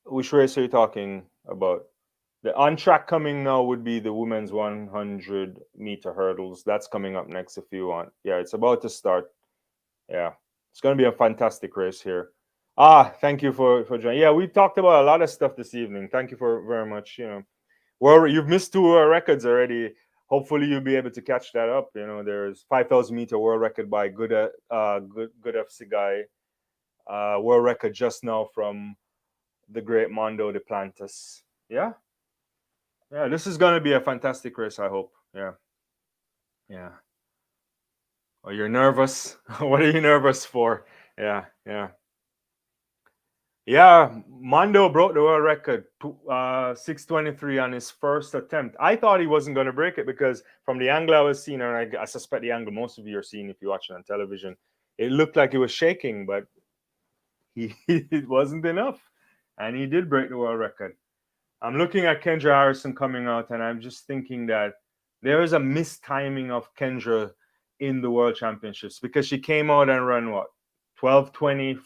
Which race are you talking about? The on track coming now would be the women's 100-meter hurdles. That's coming up next if you want. Yeah, it's about to start. Yeah, it's going to be a fantastic race here. Thank you for joining. Yeah, we talked about a lot of stuff this evening. Thank you for very much. Well, you've missed 2 records already. Hopefully, you'll be able to catch that up. There's 5,000-meter world record by Good FC guy. World record just now from the great Mondo Duplantis. Yeah. Yeah, this is going to be a fantastic race, I hope. Yeah. Yeah. Oh, you're nervous? What are you nervous for? Yeah, yeah. Yeah, Mondo broke the world record, 6:23 on his first attempt. I thought he wasn't going to break it because from the angle I was seeing, and I suspect the angle most of you are seeing if you're watching on television, it looked like he was shaking, but it wasn't enough. And he did break the world record. I'm looking at Kendra Harrison coming out, and I'm just thinking that there is a mistiming of Kendra in the World Championships because she came out and ran what 12:20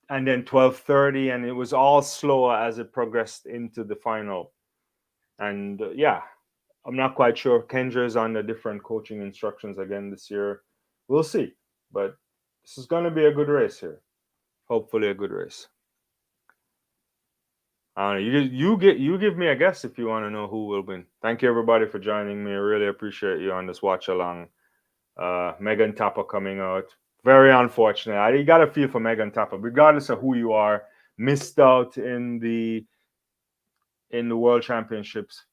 and then 12:30, and it was all slower as it progressed into the final. And yeah, I'm not quite sure. Kendra is on the different coaching instructions again this year. We'll see, but this is going to be a good race here. Hopefully, a good race. I don't know. You give me a guess if you want to know who will win. Thank you everybody for joining me. I really appreciate you on this watch along. Megan Tapper coming out. Very unfortunate. I got to feel for Megan Tapper, regardless of who you are. Missed out in the World Championships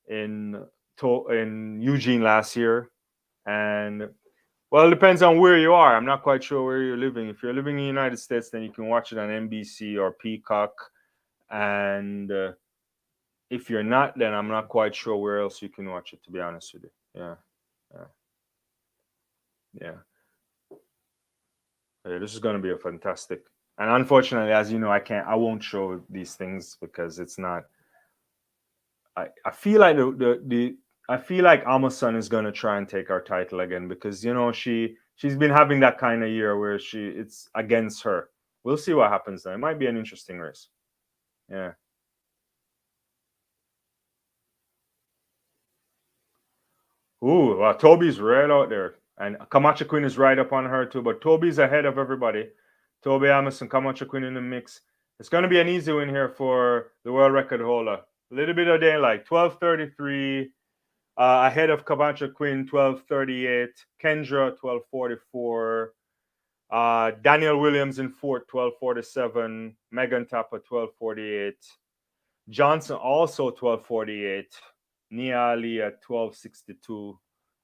in Eugene last year, and well, it depends on where you are. I'm not quite sure where you're living. If you're living in the United States, then you can watch it on NBC or Peacock, and if you're not, then I'm not quite sure where else you can watch it. To be honest with you, yeah. This is going to be a fantastic. And unfortunately, as you know, I won't show these things because it's not. I feel like I feel like Amazon is going to try and take our title again because she's been having that kind of year where it's against her. We'll see what happens then. It might be an interesting race. Yeah. Ooh, well, Toby's right out there. And CAMACHO-QUINN is right up on her too. But Toby's ahead of everybody. Toby Amazon, CAMACHO-QUINN in the mix. It's going to be an easy win here for the world record holder. A little bit of daylight. 12:33. Ahead of CAMACHO-QUINN, 12:38. Kendra, 12:44. Daniel Williams in fourth, 12:47. Megan Tapper, 12:48. Johnson also 12:48. Nia Ali at 12:62.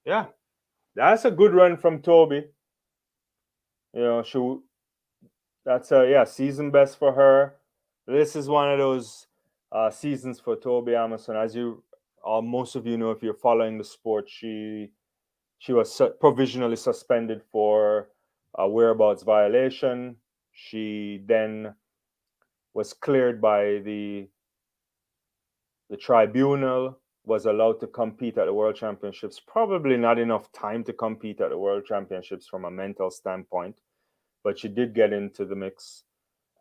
Yeah, that's a good run from Toby. That's a season best for her. This is one of those seasons for Toby Amazon. As most of you know, if you're following the sport, she was provisionally suspended for a whereabouts violation. She then was cleared by the tribunal, was allowed to compete at the World Championships. Probably not enough time to compete at the World Championships from a mental standpoint, but she did get into the mix.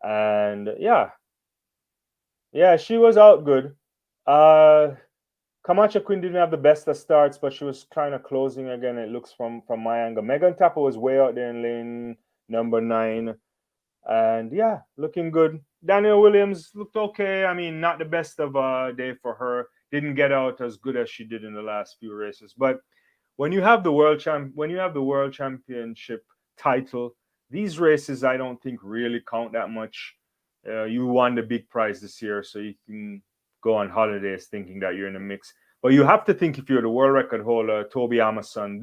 And yeah, she was out good. CAMACHO-QUINN didn't have the best of starts, but she was kind of closing again. It looks from my angle. Megan Tapper was way out there in lane number 9, and yeah, looking good. Daniel Williams looked okay. I mean, not the best of a day for her. Didn't get out as good as she did in the last few races. But when you have the world championship title, these races I don't think really count that much. You won the big prize this year, so you can go on holidays thinking that you're in a mix. But you have to think, if you're the world record holder, Toby Amazon,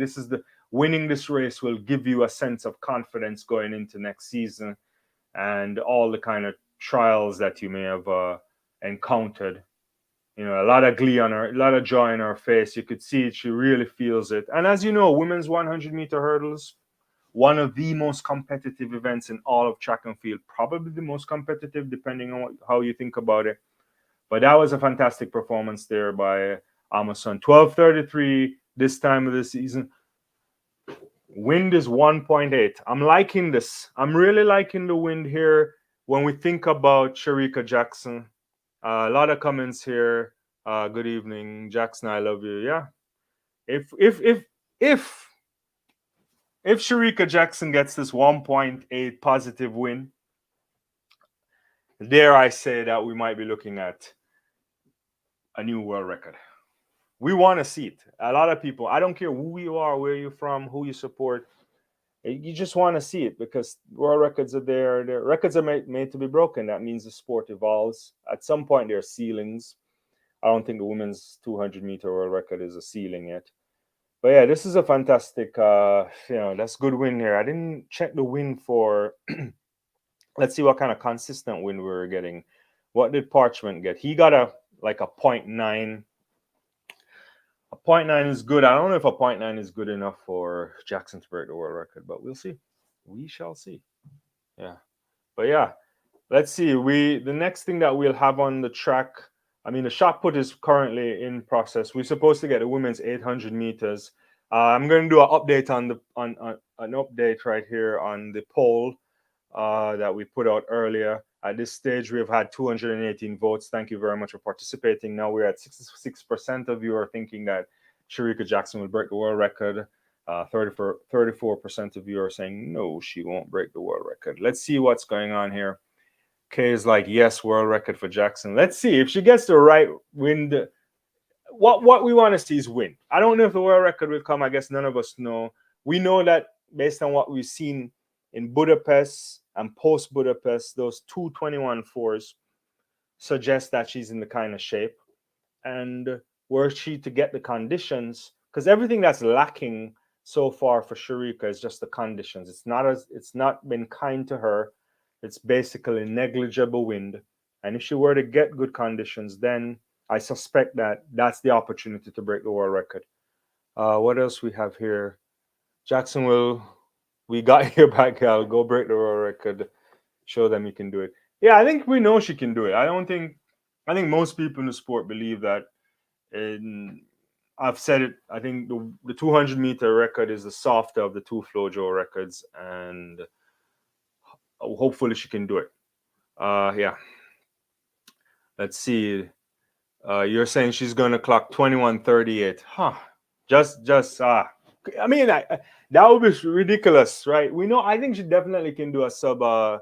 winning this race will give you a sense of confidence going into next season and all the kind of trials that you may have encountered. A lot of glee on her, a lot of joy in her face. You could see it. She really feels it. And as you know, women's 100-meter hurdles, one of the most competitive events in all of track and field, probably the most competitive, depending on how you think about it. But that was a fantastic performance there by Amazon. 12:33 this time of the season. Wind is 1.8. I'm liking this. I'm really liking the wind here when we think about Shericka Jackson. A lot of comments here. Good evening, Jackson. I love you. Yeah. If Shericka Jackson gets this 1.8 positive win, dare I say that we might be looking at a new world record. We want to see it. A lot of people, I don't care who you are, where you're from, who you support, you just want to see it because world records are there. The records are made to be broken. That means the sport evolves. At some point, there are ceilings. I don't think the women's 200-meter world record is a ceiling yet. But yeah, this is a fantastic, that's good win here. I didn't check the win for, let's see what kind of consistent win we were getting. What did Parchment get? He got a 0.9. A 0.9 is good. I don't know if a 0.9 is good enough for Jackson to break the world record, but we'll see. We shall see. Yeah. But yeah, let's see. The next thing that we'll have on the track, I mean, the shot put is currently in process. We're supposed to get the women's 800 meters. I'm going to do an update on the on an update right here on the poll that we put out earlier. At this stage, we have had 218 votes. Thank you very much for participating. Now we're at 66% of you are thinking that Shericka Jackson will break the world record. 34% of you are saying no, she won't break the world record. Let's see what's going on here. Kay is like, yes, world record for Jackson. Let's see if she gets the right wind. What we want to see is win. I don't know if the world record will come. I guess none of us know. We know that based on what we've seen in Budapest and post Budapest, those 2:21.4s suggest that she's in the kind of shape. And were she to get the conditions, because everything that's lacking so far for Shericka is just the conditions. It's not been kind to her. It's basically negligible wind. And if she were to get good conditions, then I suspect that that's the opportunity to break the world record. What else we have here? Jackson will. We got your back, Gal. Go break the world record. Show them you can do it. Yeah, I think we know she can do it. I think most people in the sport believe that. And I've said it. I think the 200-meter record is the softer of the two FloJo records, and hopefully she can do it. Yeah. Let's see. You're saying she's going to clock 21:38. Huh. Just I mean, that would be ridiculous, right? We know. I think she definitely can do a sub 21.4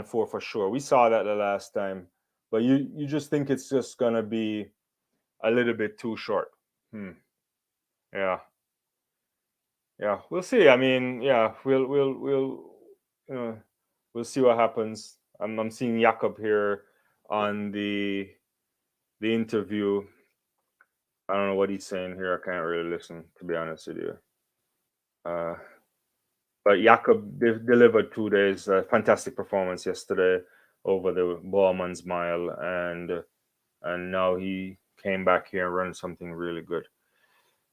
for sure. We saw that the last time, but you just think it's just gonna be a little bit too short. Yeah. Yeah, we'll see. I mean, yeah, we'll see what happens. I'm seeing Jakob here on the interview. I don't know what he's saying here. I can't really listen, to be honest with you. But Jakob delivered 2 days, fantastic performance yesterday over the Ballman's Mile, and now he came back here and run something really good.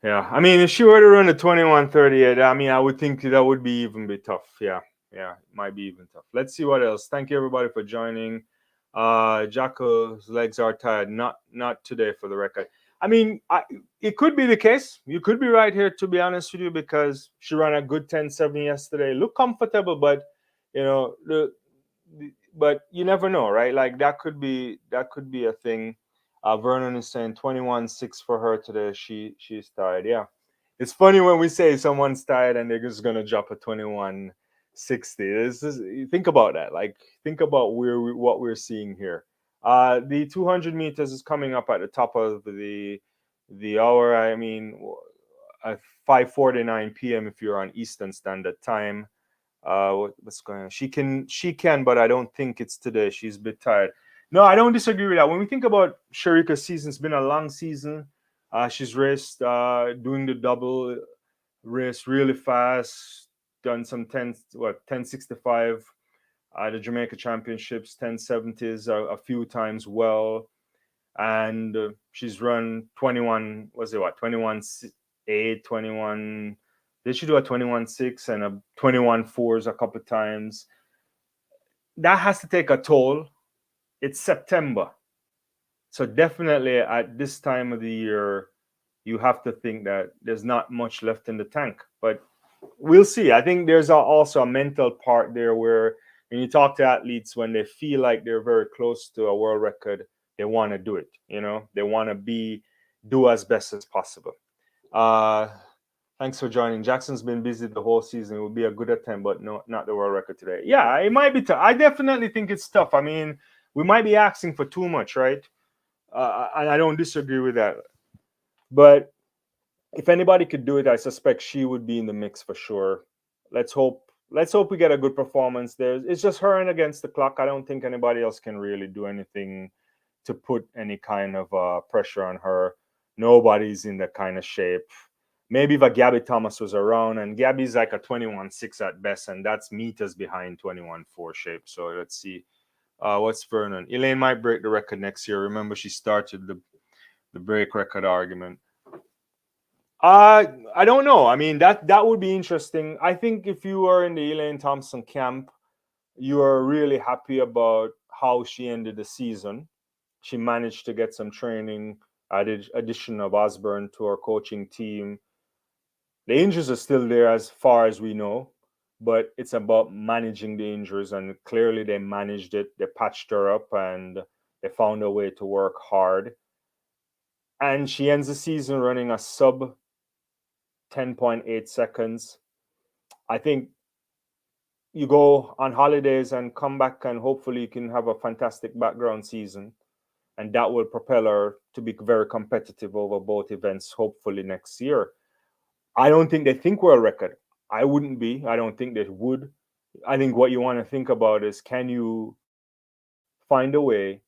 Yeah, I mean, if she were to run a 21:38, I mean, I would think that would be even be tough. Yeah, it might be even tough. Let's see what else. Thank you everybody for joining. Jacko's legs are tired. Not today, for the record. I mean, it could be the case. You could be right here, to be honest with you, because she ran a good 10:7 yesterday. Look comfortable, but you know, but you never know, right? Like that could be a thing. Vernon is saying 21.6 for her today. She's tired. Yeah, it's funny when we say someone's tired and they're just gonna drop a 21.60. Think about that. Like think about what we're seeing here. The 200 meters is coming up at the top of the hour. I mean, at 5:49 p.m. if you're on Eastern Standard Time. What's going on? She can, but I don't think it's today. She's a bit tired. No, I don't disagree with that. When we think about Shericka's season, it's been a long season. She's raced doing the double race really fast. Done some 10:65. The Jamaica Championships, 10:70s a few times well, and she's run 21. Was it what 21.8, 21? Did she do a 21.6 and a 21.4s a couple of times? That has to take a toll. It's September. So definitely at this time of the year, you have to think that there's not much left in the tank. But we'll see. I think there's also a mental part there where when you talk to athletes, when they feel like they're very close to a world record, they want to do it. You know, they want to do as best as possible. Thanks for joining. Jackson's been busy the whole season. It will be a good attempt, but no, not the world record today. Yeah, it might be tough. I definitely think it's tough. I mean, we might be asking for too much, right? And I don't disagree with that. But if anybody could do it, I suspect she would be in the mix for sure. Let's hope we get a good performance there. It's just her and against the clock. I don't think anybody else can really do anything to put any kind of pressure on her. Nobody's in that kind of shape. Maybe if a Gabby Thomas was around, and Gabby's like a 21.6 at best, and that's meters behind 21.4 shape. So let's see. What's Vernon? Elaine might break the record next year. Remember, she started the break record argument. I don't know. I mean, that would be interesting. I think if you were in the Elaine Thompson camp, you are really happy about how she ended the season. She managed to get some training, added addition of Osborne to our coaching team. The injuries are still there as far as we know, but it's about managing the injuries, and clearly they managed it. They patched her up and they found a way to work hard. And she ends the season running a sub 10.8 seconds. I think you go on holidays and come back, and hopefully you can have a fantastic background season, and that will propel her to be very competitive over both events, hopefully next year. I don't think they think we're a record. I wouldn't be. I don't think they would. I think what you want to think about is, can you find a way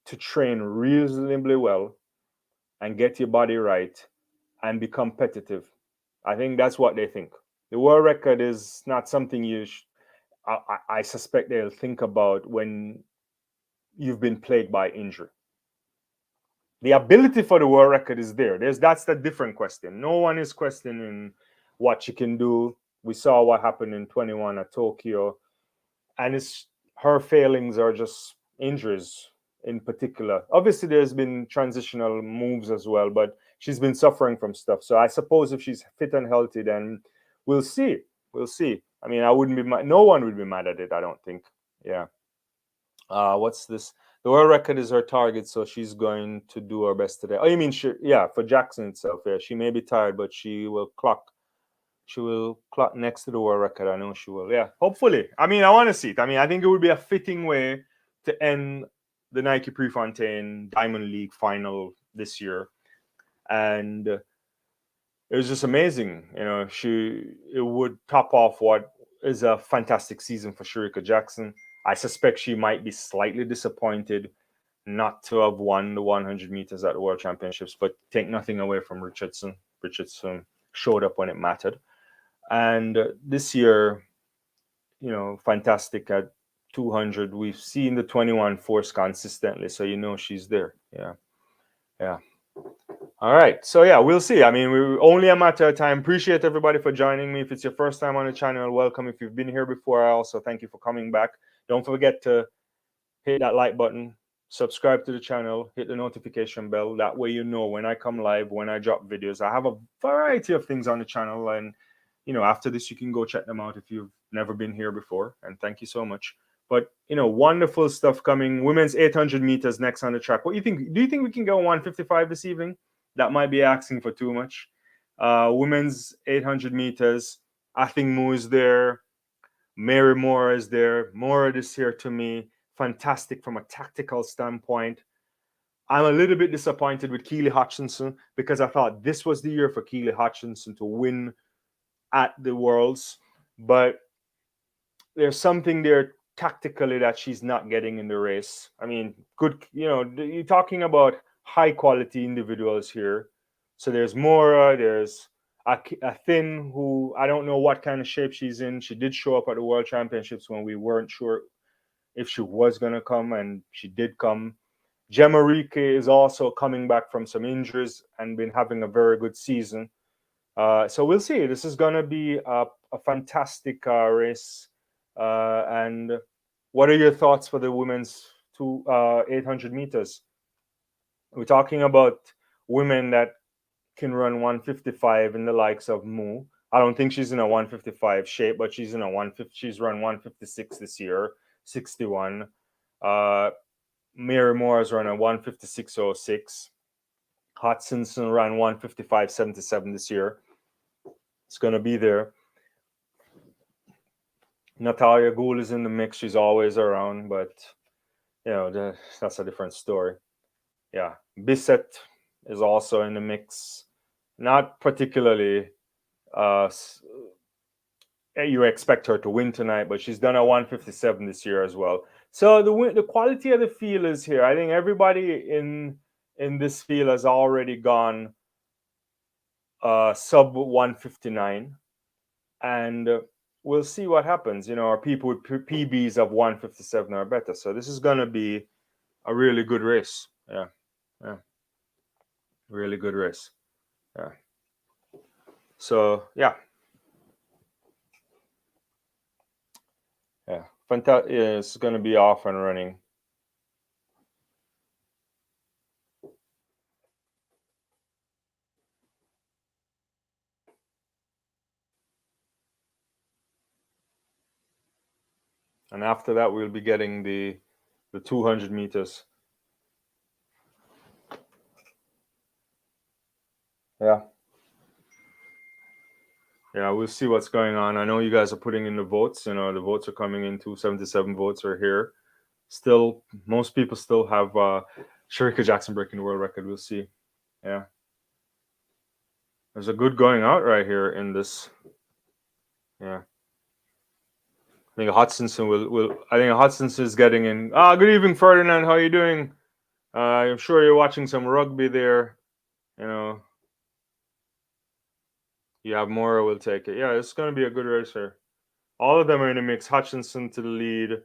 to train reasonably well and get your body right and be competitive? I think that's what they think. The world record is not something I suspect they'll think about when you've been plagued by injury. The ability for the world record is there. That's the different question. No one is questioning what she can do. We saw what happened in 21 at Tokyo, and it's her failings are just injuries in particular. Obviously, there's been transitional moves as well, but she's been suffering from stuff. So I suppose if she's fit and healthy, then we'll see. We'll see. I mean, I wouldn't be mad. No one would be mad at it, I don't think. Yeah. What's this? The world record is her target, so she's going to do her best today. Oh, you mean yeah, for Jackson itself, yeah. She may be tired, but she will clock. She will clock next to the world record. I know she will. Yeah, hopefully. I mean, I want to see it. I mean, I think it would be a fitting way to end the Nike Prefontaine Diamond League final this year, and it was just amazing. You know, it would top off what is a fantastic season for Shericka Jackson. I suspect she might be slightly disappointed not to have won the 100 meters at the World Championships, but take nothing away from Richardson. Richardson showed up when it mattered. And this year, you know, fantastic at 200. We've seen the 21 force consistently, so you know she's there. Yeah. Yeah. All right. So yeah, we'll see. I mean, we're only a matter of time. Appreciate everybody for joining me. If it's your first time on the channel, welcome. If you've been here before, I also thank you for coming back. Don't forget to hit that like button, subscribe to the channel, hit the notification bell. That way you know when I come live, when I drop videos. I have a variety of things on the channel, and you know, after this you can go check them out if you've never been here before. And thank you so much. But you know, wonderful stuff coming. Women's 800 meters next on the track. What do you think? Do you think we can go 155 this evening? That might be asking for too much. Women's 800 meters. I think Mo is there. Mary Moore is there. Moore is here to me. Fantastic from a tactical standpoint. I'm a little bit disappointed with Keely Hutchinson because I thought this was the year for Keely Hutchinson to win at the Worlds, but there's something there tactically that she's not getting in the race. I mean, good, you know, you're talking about high quality individuals here. So there's Mora, there's a Thin, who I don't know what kind of shape she's in. She did show up at the World Championships when we weren't sure if she was going to come, and she did come. Gemma Rike is also coming back from some injuries and been having a very good season. So we'll see. This is going to be a fantastic race. And what are your thoughts for the women's 800 meters? We're talking about women that can run 155 in the likes of Mu. I don't think she's in a 155 shape, but she's in a 150. She's run 156 this year, 61. Mary Moore's run a 156.06. Hutchinson ran 155.77 this year. It's going to be there. Natalia Gould is in the mix. She's always around, but you know, that's a different story. Yeah, Bissett is also in the mix. Not particularly. You expect her to win tonight, but she's done a 157 this year as well. So the quality of the field is here. I think everybody in this field has already gone sub 159, and we'll see what happens. You know, our people with PBs of 157 or better. So this is going to be a really good race. Yeah, yeah, really good race. Yeah. So yeah. Fantastic. Yeah, it's going to be off and running. And after that, we'll be getting the 200 meters. Yeah. Yeah, we'll see what's going on. I know you guys are putting in the votes. You know, the votes are coming in. 277 votes are here. Still, most people still have Shericka Jackson breaking the world record. We'll see. Yeah. There's a good going out right here in this. Yeah. I think Hutchinson will. I think Hutchinson is getting in. Good evening, Ferdinand. How are you doing? I'm sure you're watching some rugby there. You know, you have Mora will take it. Yeah, it's going to be a good race here. All of them are in the mix. Hutchinson to the lead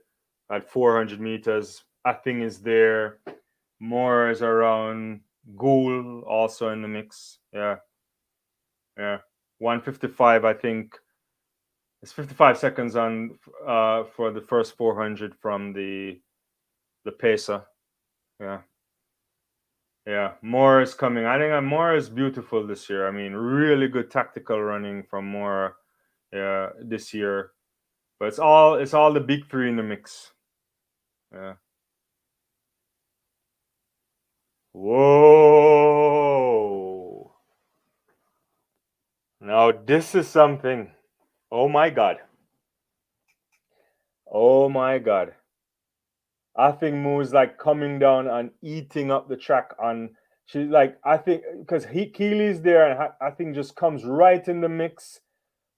at 400 meters. Athing is there. Moore is around. Gould also in the mix. Yeah, yeah. 155, I think. It's 55 seconds on for the first 400 from the Pesa. Yeah. Yeah, Moore is coming. I think Moore is beautiful this year. I mean, really good tactical running from Moore, yeah, this year. But it's all the big three in the mix. Yeah. Whoa! Now this is something. Oh my God! Oh my God! I think Moo's like coming down and eating up the track on. She's like, I think because Keely's there and I think just comes right in the mix.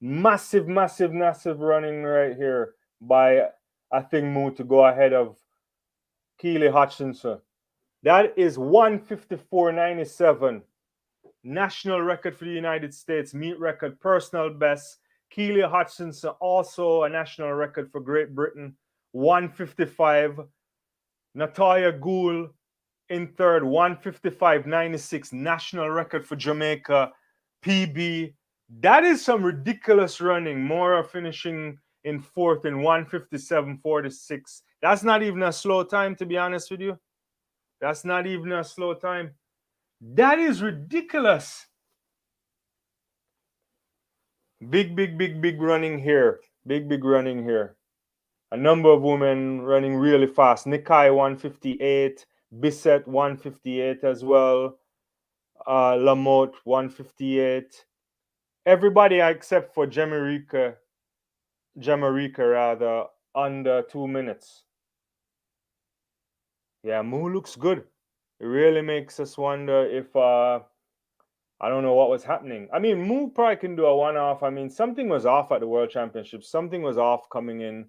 Massive, massive, massive running right here by I think Moo to go ahead of Keely Hutchinson. That is 154.97. National record for the United States, meet record, personal best. Keely Hutchinson also a national record for Great Britain, 155. Natalia Gould in third, 155.96, national record for Jamaica, PB. That is some ridiculous running. Mora finishing in fourth in 157.46. That's not even a slow time, to be honest with you. That's not even a slow time. That is ridiculous. Big, big, big, big running here. Big, big running here. A number of women running really fast. Nikai 158, Bissett 158 as well. Lamotte 158. Everybody except for Jamaica rather, under 2 minutes. Yeah, Moo looks good. It really makes us wonder if I don't know what was happening. I mean, Moo probably can do a one-off. I mean, something was off at the World Championship. Something was off coming in.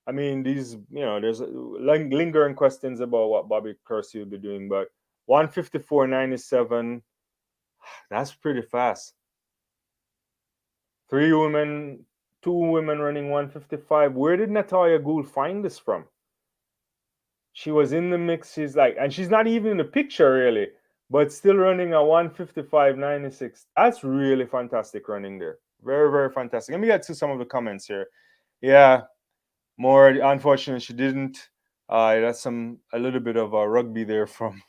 I mean, there's lingering questions about what Bobby Kersey will be doing, but 154.97, that's pretty fast. Two women running 155. Where did Natalia Gould find this from? She was in the mix. She's like, and she's not even in the picture really, but still running a 155.96. That's really fantastic running there. Very, very fantastic. Let me get to some of the comments here. Yeah, more unfortunately she didn't. That's a little bit of a rugby there from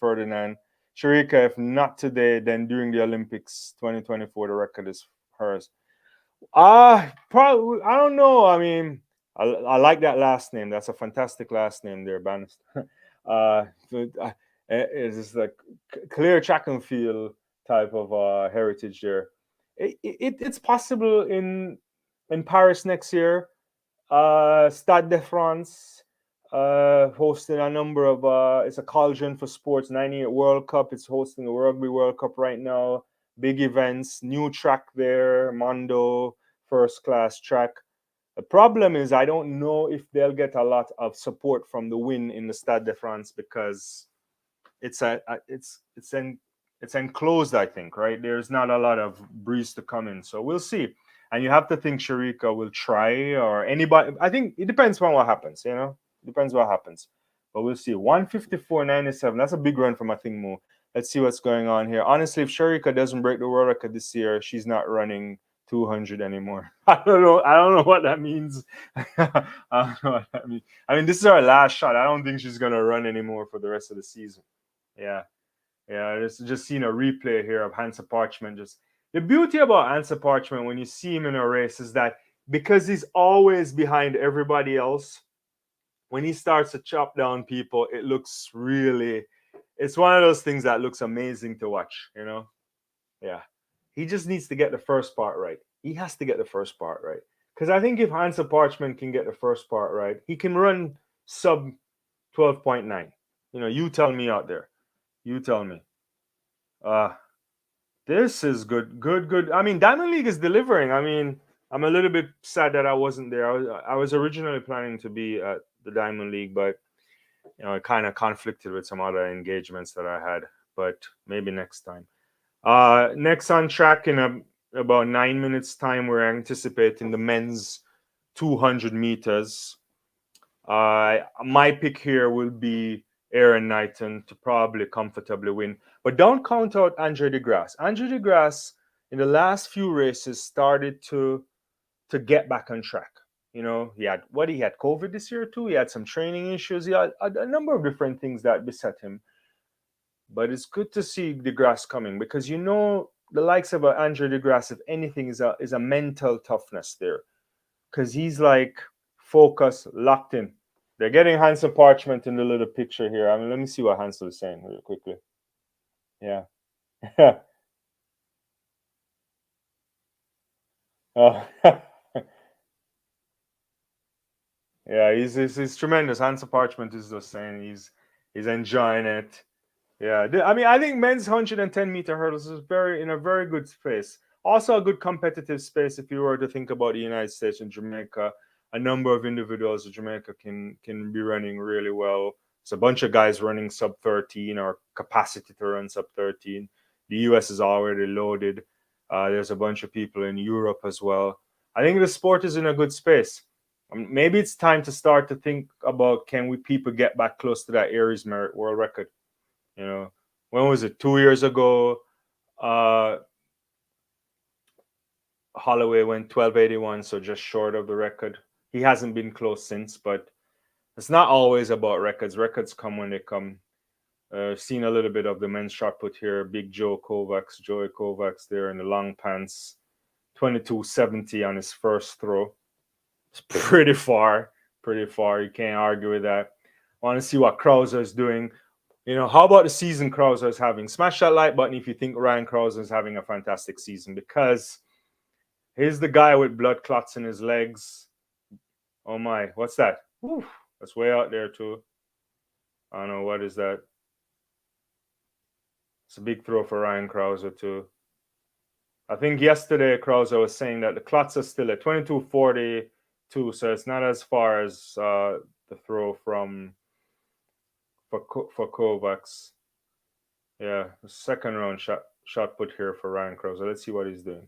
Ferdinand. Shericka, if not today, then during the Olympics 2024, the record is hers. Probably I don't know. I mean, I like that last name. That's a fantastic last name there, Bannister. It's just like clear track and field type of heritage there. It's possible in Paris next year. Stade de France hosting a number of it's a cauldron for sports. 98 World Cup. It's hosting the Rugby World Cup right now. Big events, new track there, Mondo, first class track. The problem is I don't know if they'll get a lot of support from the win in the Stade de France because it's enclosed, I think, right? There's not a lot of breeze to come in. So we'll see. And you have to think Shericka will try or anybody. I think it depends on what happens, you know? Depends what happens. But we'll see. 154.97. That's a big run from Mo. Let's see what's going on here. Honestly, if Shericka doesn't break the world record this year, she's not running 200 anymore. I don't know. I don't know what that means. I don't know what that means. I mean, this is our last shot. I don't think she's gonna run anymore for the rest of the season. Yeah, yeah. Just seen a replay here of Hansa Parchment. Just the beauty about Hansa Parchment when you see him in a race is that because he's always behind everybody else, when he starts to chop down people, it looks really. It's one of those things that looks amazing to watch. Yeah. He just needs to get the first part right. He has to get the first part right. Because I think if Hansa Parchment can get the first part right, he can run sub 12.9. You tell me out there. You tell me. Uh this is good. Good, good. I mean, Diamond League is delivering. I mean, I'm a little bit sad that I wasn't there. I was originally planning to be at the Diamond League, but it kind of conflicted with some other engagements that I had. But maybe next time. Next on track in about 9 minutes' time, we're anticipating the men's 200 meters. My pick here will be Aaron Knighton to probably comfortably win. But don't count out Andre DeGrasse. Andre DeGrasse, in the last few races, started to get back on track. He had COVID this year too. He had some training issues. He had a number of different things that beset him. But it's good to see DeGrasse coming because the likes of Andre DeGrasse, if anything, is a mental toughness there, because he's like focused, locked in. They're getting Hansel Parchment in the little picture here. I mean, let me see what Hansel is saying really quickly. Yeah. Oh. Yeah, he's tremendous. Hansel Parchment is just saying he's enjoying it. Yeah, I mean, I think men's 110-meter hurdles is in a very good space. Also, a good competitive space if you were to think about the United States and Jamaica. A number of individuals in Jamaica can be running really well. It's a bunch of guys running sub 13 or capacity to run sub 13. The US is already loaded. There's a bunch of people in Europe as well. I think the sport is in a good space. Maybe it's time to start to think about people get back close to that Aries Merit world record. When was it? 2 years ago, Holloway went 1281, so just short of the record. He hasn't been close since, but it's not always about records. Records come when they come. Seen a little bit of the men's shot put here. Big Joey Kovacs there in the long pants. 2270 on his first throw. It's pretty far. You can't argue with that. I want to see what Krauser is doing. How about the season Krauser is having? Smash that like button if you think Ryan Krauser is having a fantastic season, because here's the guy with blood clots in his legs. Oh my, what's that? Whew, that's way out there too. I don't know, what is that? It's a big throw for Ryan Krauser too. I think yesterday Krauser was saying that the clots are still at 2242, so it's not as far as the throw for Kovacs. Yeah, the second round shot put here for Ryan Krauser. Let's see what he's doing.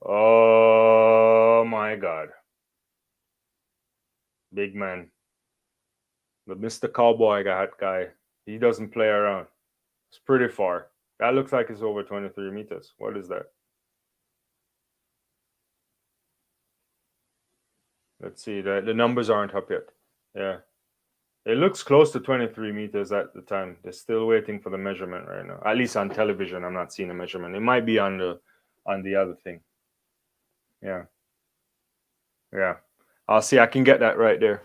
Oh my God. Big man. The Mr. Cowboy guy. He doesn't play around. It's pretty far. That looks like it's over 23 meters. What is that? Let's see. The numbers aren't up yet. Yeah. It looks close to 23 meters at the time. They're still waiting for the measurement right now. At least on television, I'm not seeing a measurement. It might be on the other thing. Yeah. Yeah. I'll see. I can get that right there.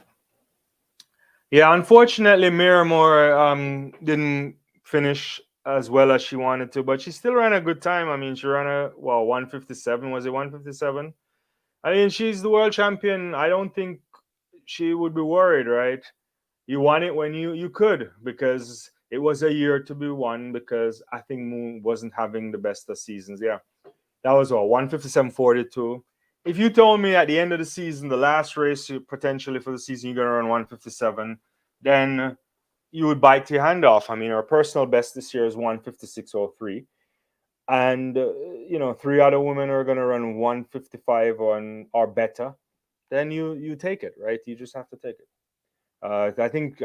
Yeah, unfortunately, Miramore didn't finish as well as she wanted to, but she still ran a good time. I mean, she ran 157. Was it 157? I mean, she's the world champion. I don't think she would be worried, right? You won it when you could, because it was a year to be won, because I think Moon wasn't having the best of seasons. Yeah, that was 157.42. If you told me at the end of the season, the last race potentially for the season, you're going to run 157, then you would bite your hand off. I mean, our personal best this year is 156.03. And, 3 other women are going to run 155 or better. Then you take it, right? You just have to take it. I think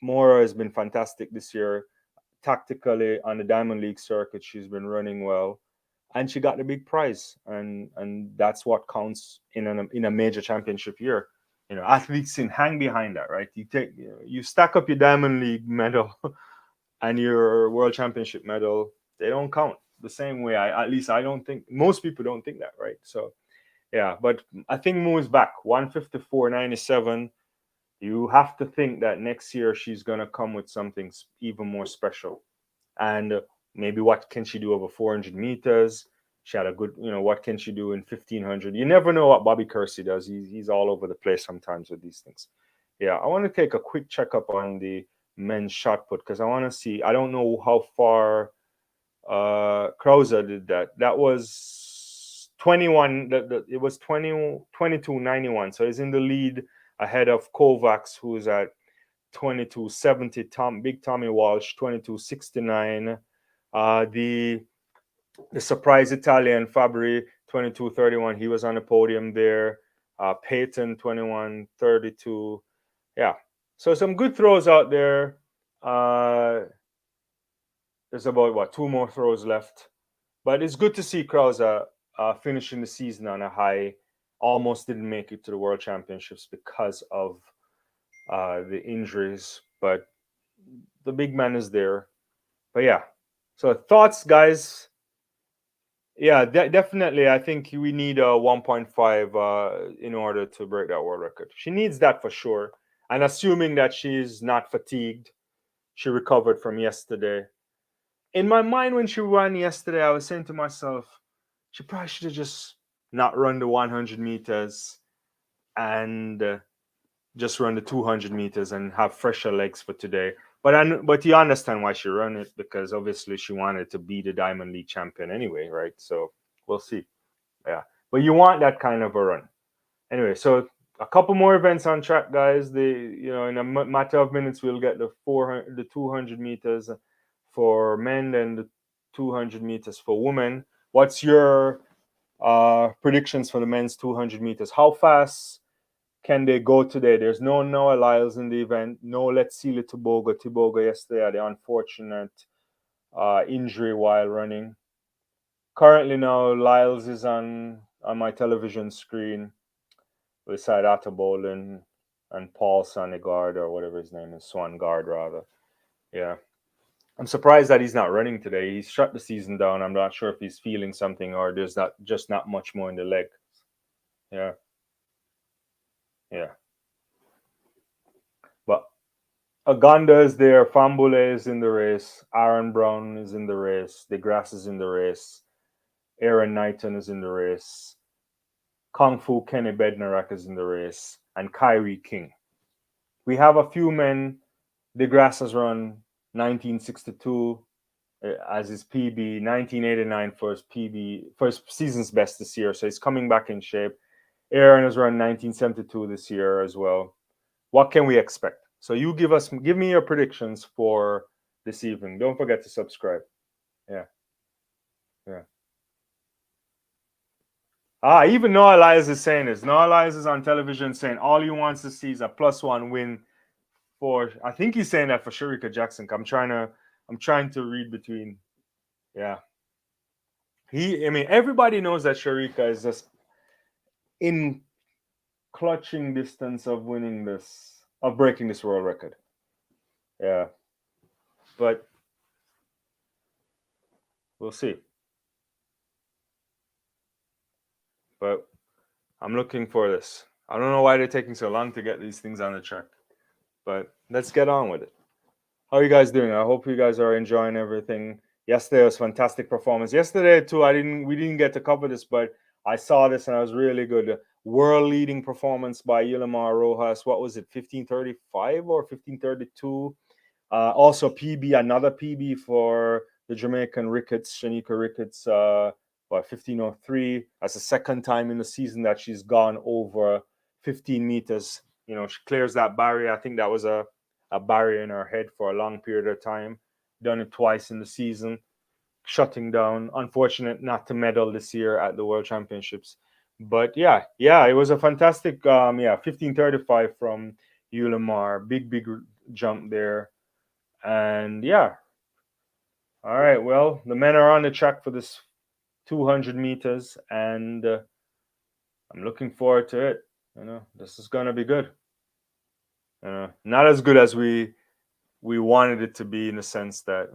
Mora has been fantastic this year. Tactically on the Diamond League circuit, she's been running well. and she got the big prize, and that's what counts in a major championship year. Athletes can hang behind that, right? You stack up your Diamond League medal and your World Championship medal, they don't count the same way. At least I don't think most people don't think that, right? So yeah, but I think moves back 154.97. You have to think that next year she's gonna come with something even more special, and maybe what can she do over 400 meters? She had a good, what can she do in 1500? You never know what Bobby Kersey does. He's all over the place sometimes with these things. Yeah, I want to take a quick checkup on the men's shot put because I want to see. I don't know how far Krauser did that. That was 21. It was 22.91. So he's in the lead ahead of Kovacs, who's at 22.70. Big Tommy Walsh 22.69. The surprise Italian Fabri 22.31. He was on the podium there. Peyton 21.32. Yeah. So some good throws out there. There's about two more throws left, but it's good to see Krauser finishing the season on a high. Almost didn't make it to the World Championships because of the injuries, but the big man is there. But yeah, so thoughts, guys. Yeah, definitely. I think we need a 1.5 in order to break that world record. She needs that for sure. And assuming that she's not fatigued, she recovered from yesterday. In my mind, when she ran yesterday, I was saying to myself, she probably should have just not run the 100 meters and just run the 200 meters and have fresher legs for today. But you understand why she ran it, because obviously she wanted to be the Diamond League champion anyway, right? So we'll see. Yeah, but you want that kind of a run anyway. So a couple more events on track, guys. In a matter of minutes we'll get the 200 meters for men and the 200 meters for women. What's your predictions for the men's 200 meters? How fast can they go today? There's no Noah Lyles in the event. No Letsile Tebogo. Tebogo yesterday had the unfortunate injury while running. Currently now, Lyles is on my television screen beside Attabol and Paul Sonnegaard, or whatever his name is, Swangard rather. Yeah. I'm surprised that he's not running today. He's shut the season down. I'm not sure if he's feeling something or there's not much more in the leg. Yeah. Yeah. But Aganda is there, Fambule is in the race, Aaron Brown is in the race, DeGrasse is in the race, Aaron Knighton is in the race, Kung Fu Kenny Bednarak is in the race, and Kyrie King. We have a few men. DeGrasse has run 1962 as his PB, 1989 for his PB, for his season's best this year, so he's coming back in shape. Aaron has run 1972 this year as well. What can we expect? So you give me your predictions for this evening. Don't forget to subscribe. Yeah. Even Noah Lyles is saying this. Noah Lyles is on television saying all he wants to see is a +1 win for. I think he's saying that for Shericka Jackson. I'm trying to read between. Yeah. Everybody knows that Shericka is just in clutching distance of breaking this world record. Yeah. But we'll see. But I'm looking for this. I don't know why they're taking so long to get these things on the track. But let's get on with it. How are you guys doing? I hope you guys are enjoying everything. Yesterday was fantastic performance. Yesterday too, we didn't get to cover this, but I saw this and it was really good. World leading performance by Yulimar Rojas. What was it, 15:35 or 15:32? Also PB, another PB for the Jamaican Ricketts, Shanika Ricketts, 15:03. That's the second time in the season that she's gone over 15 meters. She clears that barrier. I think that was a barrier in her head for a long period of time. Done it twice in the season, shutting down. Unfortunate not to medal this year at the World Championships. But yeah, it was a fantastic 15:35 from Yulimar. Big jump there. And yeah. All right, well, the men are on the track for this 200 meters, and I'm looking forward to it. This is gonna be good. Not as good as we wanted it to be, in the sense that.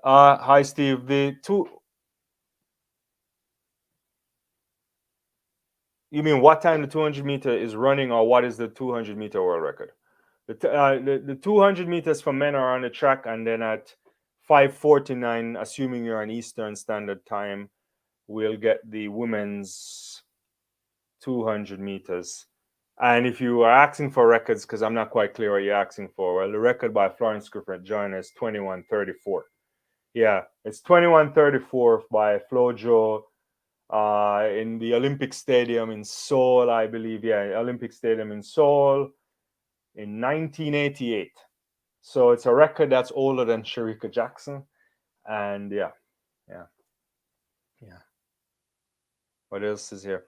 Hi, Steve. The two. You mean what time the 200 meter is running, or what is the 200 meter world record? The 200 meters for men are on the track, and then at 5:49, assuming you're on Eastern Standard Time, we'll get the women's 200 meters. And if you are asking for records, because I'm not quite clear what you're asking for, well, the record by Florence Griffith Joyner is 21:34. Yeah, it's 21:34 by Flojo in the Olympic Stadium in Seoul, I believe. Yeah, Olympic Stadium in Seoul in 1988. So it's a record that's older than Shericka Jackson. And yeah. What else is here?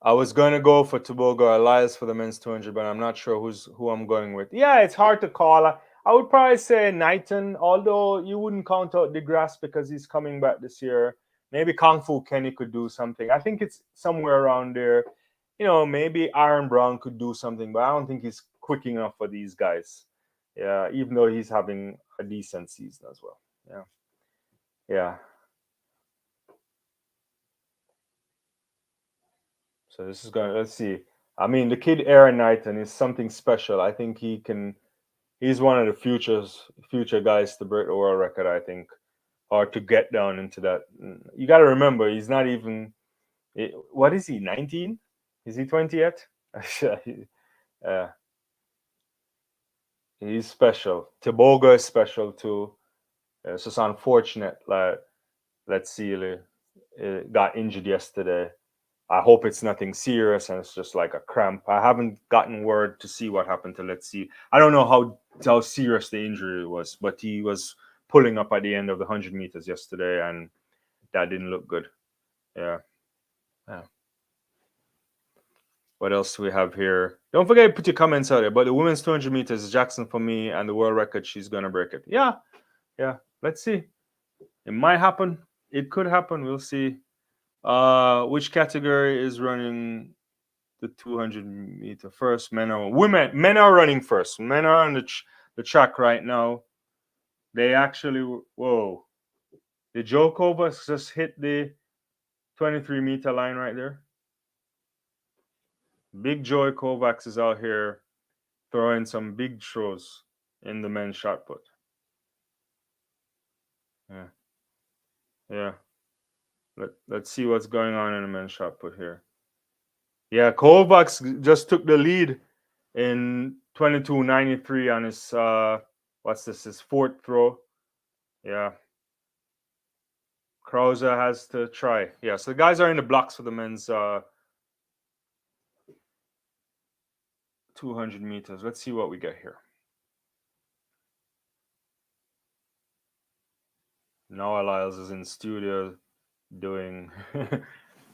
I was going to go for Tobogo Elias for the men's 200, but I'm not sure who I'm going with. Yeah, it's hard to call. I would probably say Knighton, although you wouldn't count out DeGrasse because he's coming back this year. Maybe Kung Fu Kenny could do something. I think it's somewhere around there. Maybe Aaron Brown could do something, but I don't think he's quick enough for these guys. Yeah, even though he's having a decent season as well. Yeah. So this is let's see. I mean, the kid Aaron Knighton is something special. I think he's one of the future guys to break the world record, I think, or to get down into that. You got to remember, he's not even, what is he, 19? Is he 20 yet? He's special. Toboga is special too. It's just unfortunate. Let's see, got injured yesterday. I hope it's nothing serious and it's just like a cramp. I haven't gotten word to see what happened. Let's see. I don't know how serious the injury was, but he was pulling up at the end of the 100 meters yesterday, and that didn't look good. Yeah. What else do we have here? Don't forget to put your comments out there. But the women's 200 meters is Jackson for me, and the world record, she's going to break it. Yeah. Let's see. It might happen. It could happen. We'll see. Which category is running the 200 meter first? Men or women? Men are running first. Men are on the track right now. They actually, whoa. The Joe Kovacs just hit the 23-meter line right there. Big Joey Kovacs is out here throwing some big throws in the men's shot put. Yeah. Let's see what's going on in the men's shot put here. Yeah, Kovacs just took the lead in 22.93 on his his fourth throw. Yeah. Krause has to try. Yeah, so the guys are in the blocks for the men's 200 meters. Let's see what we get here. Noah Lyles is in studio doing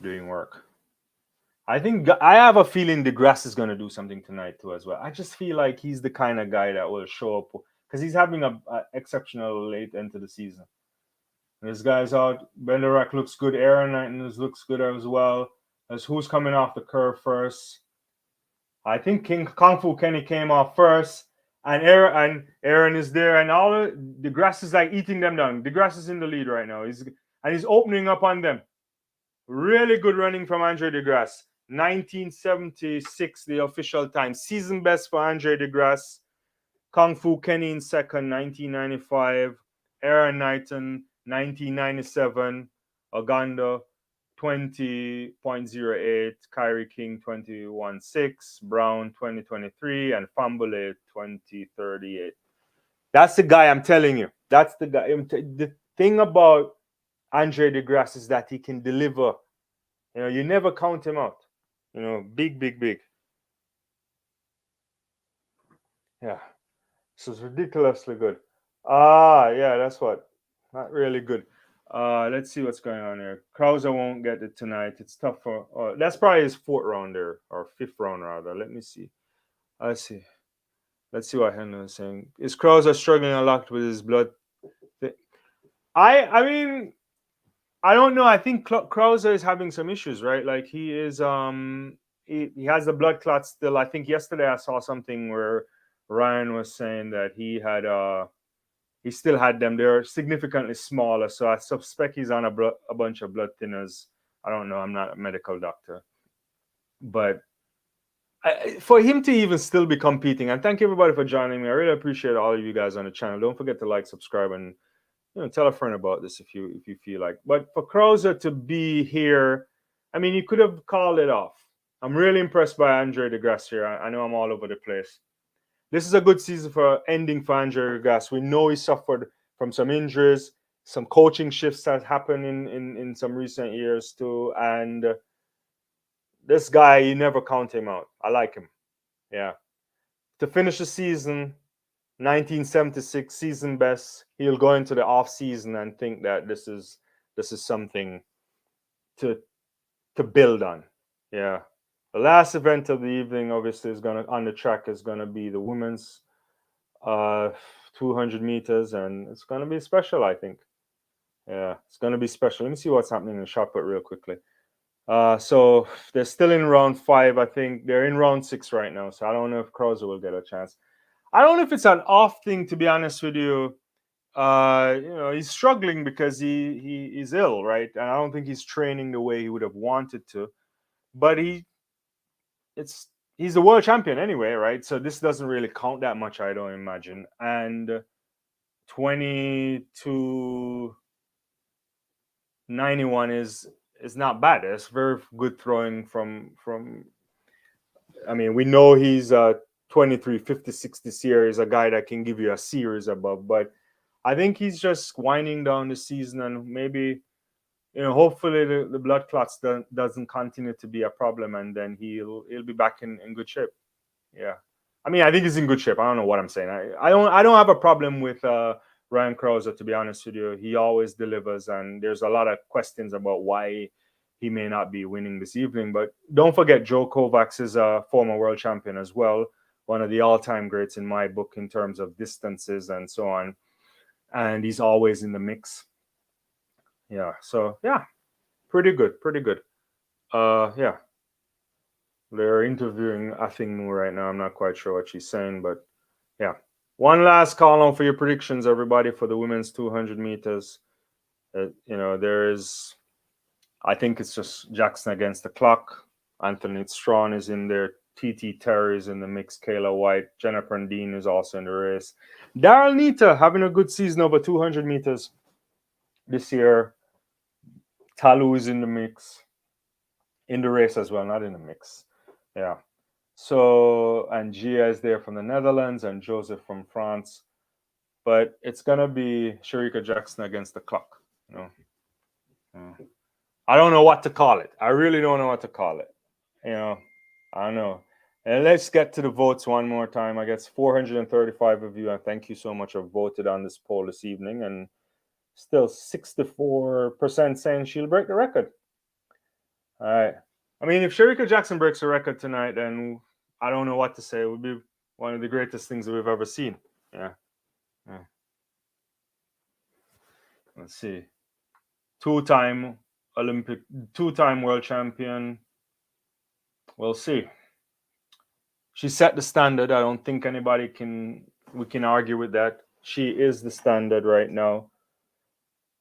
doing work. I have a feeling DeGrasse is going to do something tonight too as well. I just feel like he's the kind of guy that will show up because he's having a exceptional late end to the season. This guy's out. Benderak looks good. Aaron Knighton looks good as well. As who's coming off the curve first? I think Kung Fu Kenny came off first, and Aaron is there, and DeGrasse is like eating them down. DeGrasse is in the lead right now. He's opening up on them. Really good running from Andre DeGrasse. 1976, the official time. Season best for Andre DeGrasse. Kung Fu Kenny in second, 1995. Aaron Knighton, 1997. Ogando, 20.08. Kyrie King, 21.6. Brown, 2023. And Fambule, 2038. That's the guy, I'm telling you. That's the guy. The thing about Andre DeGrasse is that he can deliver. You never count him out. Big. Yeah. This is ridiculously good. Yeah, that's what. Not really good. Let's see what's going on here. Krause won't get it tonight. It's tough for. That's probably his fourth rounder or fifth round rather. Let me see. Let's see what Henry is saying. Is Krause struggling a lot with his blood? I mean, I don't know. I think Krauser is having some issues, right? Like he is he has the blood clots still. I think yesterday I saw something where Ryan was saying that he still had them. They're significantly smaller, so I suspect he's on a bunch of blood thinners. I don't know. I'm not a medical doctor, but for him to even still be competing, and thank you everybody for joining me. I really appreciate all of you guys on the channel. Don't forget to like, subscribe, and tell a friend about this if you feel like. But for Krauser to be here, I mean, you could have called it off. I'm really impressed by Andre DeGrasse here. I know I'm all over the place. This is a good season for ending for Andre DeGrasse. We know he suffered from some injuries, some coaching shifts that happened in some recent years too, and this guy, you never count him out. I like him. Yeah. To finish the season, 1976 season best. He'll go into the off season and think that this is something to build on. Yeah. The last event of the evening, obviously, is on the track is gonna be the women's 200 meters, and it's gonna be special, I think. Yeah, it's gonna be special. Let me see what's happening in the shot put real quickly. So they're still in round 5. I think they're in round 6 right now. So I don't know if Krauser will get a chance. I don't know if it's an off thing, to be honest with you. He's struggling because he is ill, right? And I don't think he's training the way he would have wanted to. But he's the world champion anyway, right? So this doesn't really count that much, I don't imagine. And 22.91 is not bad. It's very good throwing from. I mean, we know he's 23.56 this year. Is a guy that can give you a series above, but I think he's just winding down the season, and maybe, hopefully the blood clots doesn't continue to be a problem, and then he'll be back in good shape. Yeah, I mean, I think he's in good shape. I don't know what I'm saying. I don't have a problem with Ryan Krauser, to be honest with you. He always delivers, and there's a lot of questions about why he may not be winning this evening. But don't forget, Joe Kovacs is a former world champion as well, one of the all-time greats in my book in terms of distances and so on. And he's always in the mix. Yeah, so yeah, pretty good. Yeah. They're interviewing Athing right now. I'm not quite sure what she's saying, but yeah. One last call on for your predictions, everybody, for the women's 200 meters. There is, I think it's just Jackson against the clock. Anthony Strawn is in there. TT Terry is in the mix. Kayla White. Jennifer Dean is also in the race. Daryl Nita having a good season over 200 meters this year. Talu is in the mix. In the race as well, not in the mix. Yeah. So, and Gia is there from the Netherlands and Joseph from France. But it's going to be Shericka Jackson against the clock. I don't know what to call it. I really don't know what to call it. I don't know. And let's get to the votes one more time. I guess 435 of you, and thank you so much, have voted on this poll this evening. And still 64% saying she'll break the record. All right. I mean, if Shericka Jackson breaks the record tonight, then I don't know what to say. It would be one of the greatest things that we've ever seen. Yeah. Let's see. Two-time world champion. We'll see. She set the standard. I don't think we can argue with that. She is the standard right now.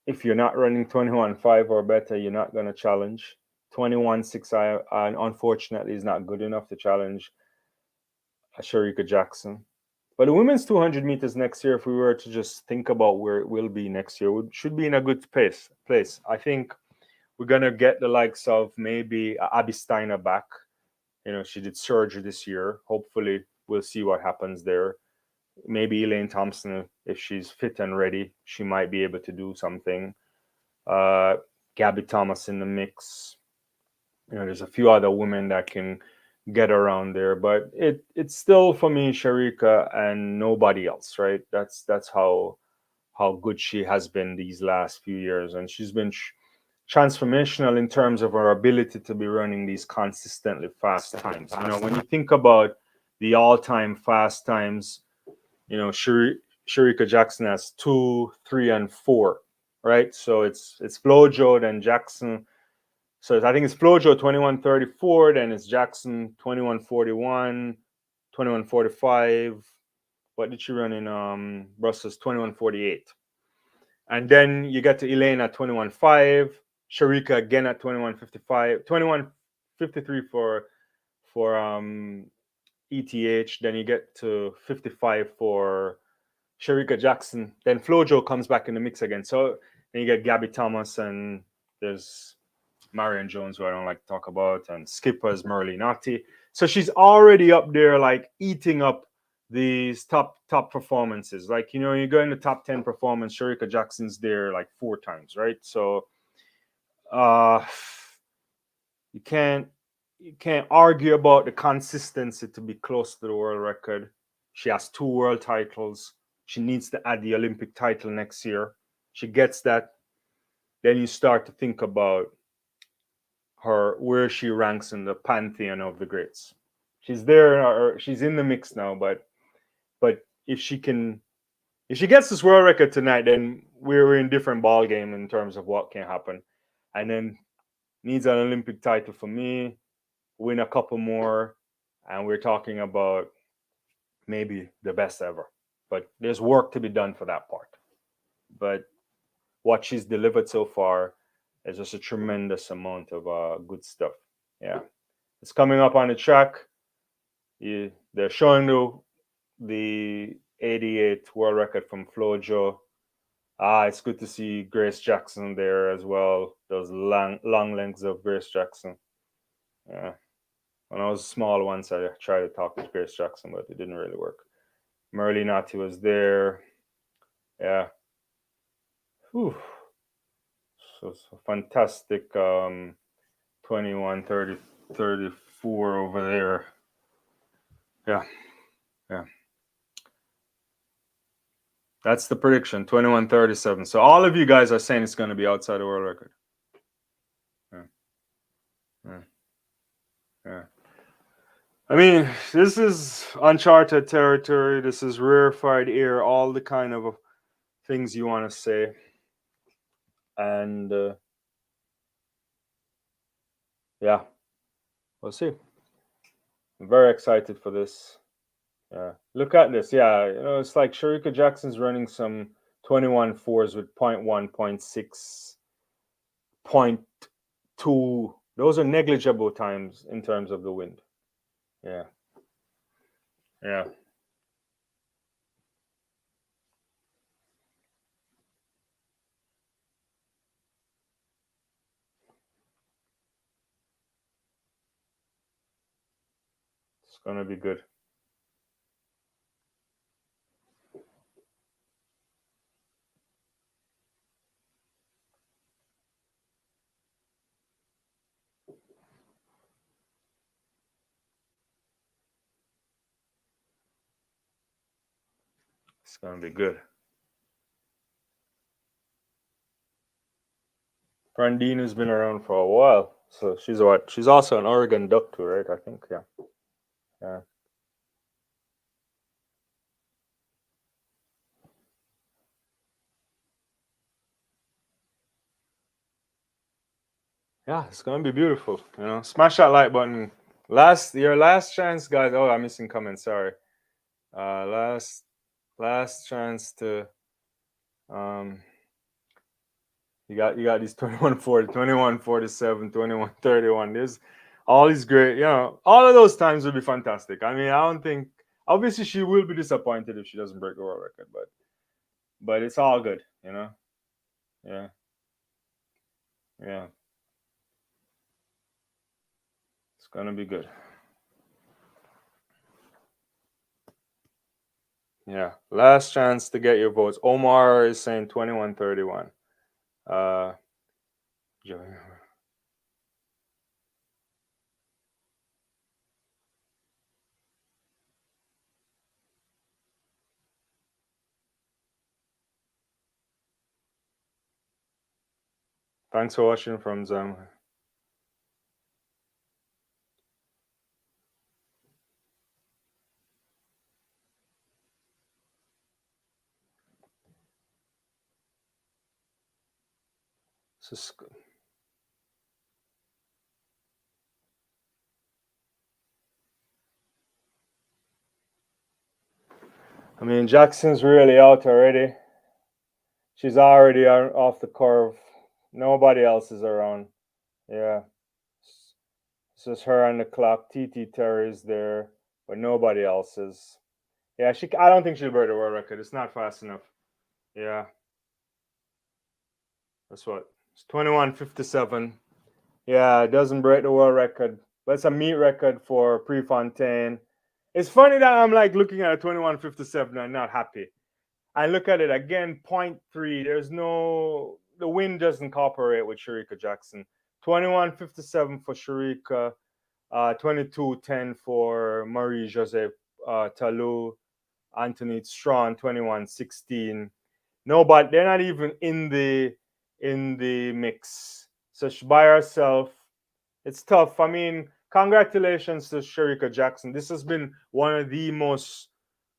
If you're not running 21.5 or better, you're not going to challenge. 21.6, unfortunately, is not good enough to challenge Shericka Jackson. But the women's 200 meters next year, if we were to just think about where it will be next year, should be in a good place. I think we're going to get the likes of maybe Abby Steiner back. She did surgery this year. Hopefully, we'll see what happens there. Maybe Elaine Thompson, if she's fit and ready, she might be able to do something. Gabby Thomas in the mix. There's a few other women that can get around there, but it's still, for me, Shericka and nobody else, right? That's how good she has been these last few years, and she's been transformational in terms of her ability to be running these consistently fast times. When you think about the all-time fast times, Shericka Jackson has 2, 3, and 4, right? So it's Flojo, then Jackson. So I think it's Flojo 2134, then it's Jackson 2141, 2145. What did she run in Brussels? 2148. And then you get to Elaine at 21.5, Shericka again at 21.55, 21.53 for ETH. Then you get to 55 for Shericka Jackson. Then Flojo comes back in the mix again. So then you get Gabby Thomas, and there's Marion Jones, who I don't like to talk about, and Skipper's Merlinati. So she's already up there, like eating up these top performances. Like, you know, you go in the top 10 performance, Shericka Jackson's there like 4 times, right? So you can't argue about the consistency to be close to the world record. She has 2 world titles. She needs to add the Olympic title next year. She gets that. Then you start to think about her, where she ranks in the pantheon of the greats. She's there, or she's in the mix now, but if she gets this world record tonight, then we're in different ball game in terms of what can happen. And then needs an Olympic title for me, win a couple more, and we're talking about maybe the best ever. But there's work to be done for that part. But what she's delivered so far is just a tremendous amount of good stuff. Yeah, it's coming up on the track. They're showing the 88 world record from Flojo. It's good to see Grace Jackson there as well. Those long legs of Grace Jackson. Yeah. When I was small once, I tried to talk with Grace Jackson, but it didn't really work. Merlinati was there. Yeah. Whew. So fantastic 21, 30, 34 over there. Yeah. Yeah. That's the prediction, 21-37. So all of you guys are saying it's going to be outside the world record. Yeah. Yeah. Yeah. I mean, this is uncharted territory. This is rarefied air, all the kind of things you want to say. And yeah, we'll see. I'm very excited for this. Yeah. Look at this. Yeah, you know, it's like Shericka Jackson's running some 21.4s with 0.1, 0.6, 0.2. Those are negligible times in terms of the wind. Yeah. Yeah. It's going to be good. It's going to be good. Brandina's been around for a while. So she's what? She's also an Oregon Duck too, right? I think, yeah. Yeah. Yeah, it's gonna be beautiful. You know, smash that like button. Your last chance, guys. Oh, I'm missing comments. Sorry. Last chance to you got these 21-40, 21-47, 21-31. There's all these great, you know, all of those times will be fantastic. I mean, I don't think, obviously she will be disappointed if she doesn't break the world record, but it's all good, you know. Yeah. Yeah. It's gonna be good. Yeah. Last chance to get your votes. Omar is saying 21-31. Thanks for watching from Zam. I mean, Jackson's really out already. She's already off the curve. Nobody else is around. Yeah. It's just her on the clock. TT Terry's there, but nobody else is. Yeah, I don't think she'll break the world record. It's not fast enough. Yeah. That's what. It's 21:57. Yeah, it doesn't break the world record. But it's a meet record for Prefontaine. It's funny that I'm like looking at a 21:57 and not happy. I look at it again, 0.3. The wind doesn't cooperate with Shericka Jackson. 21:57 for Shericka, 22:10 for Marie Joseph Talou, Anthony Strawn, 21:16. No, but they're not even in the mix. So by herself, it's tough. I mean, congratulations to Shericka Jackson. This has been one of the most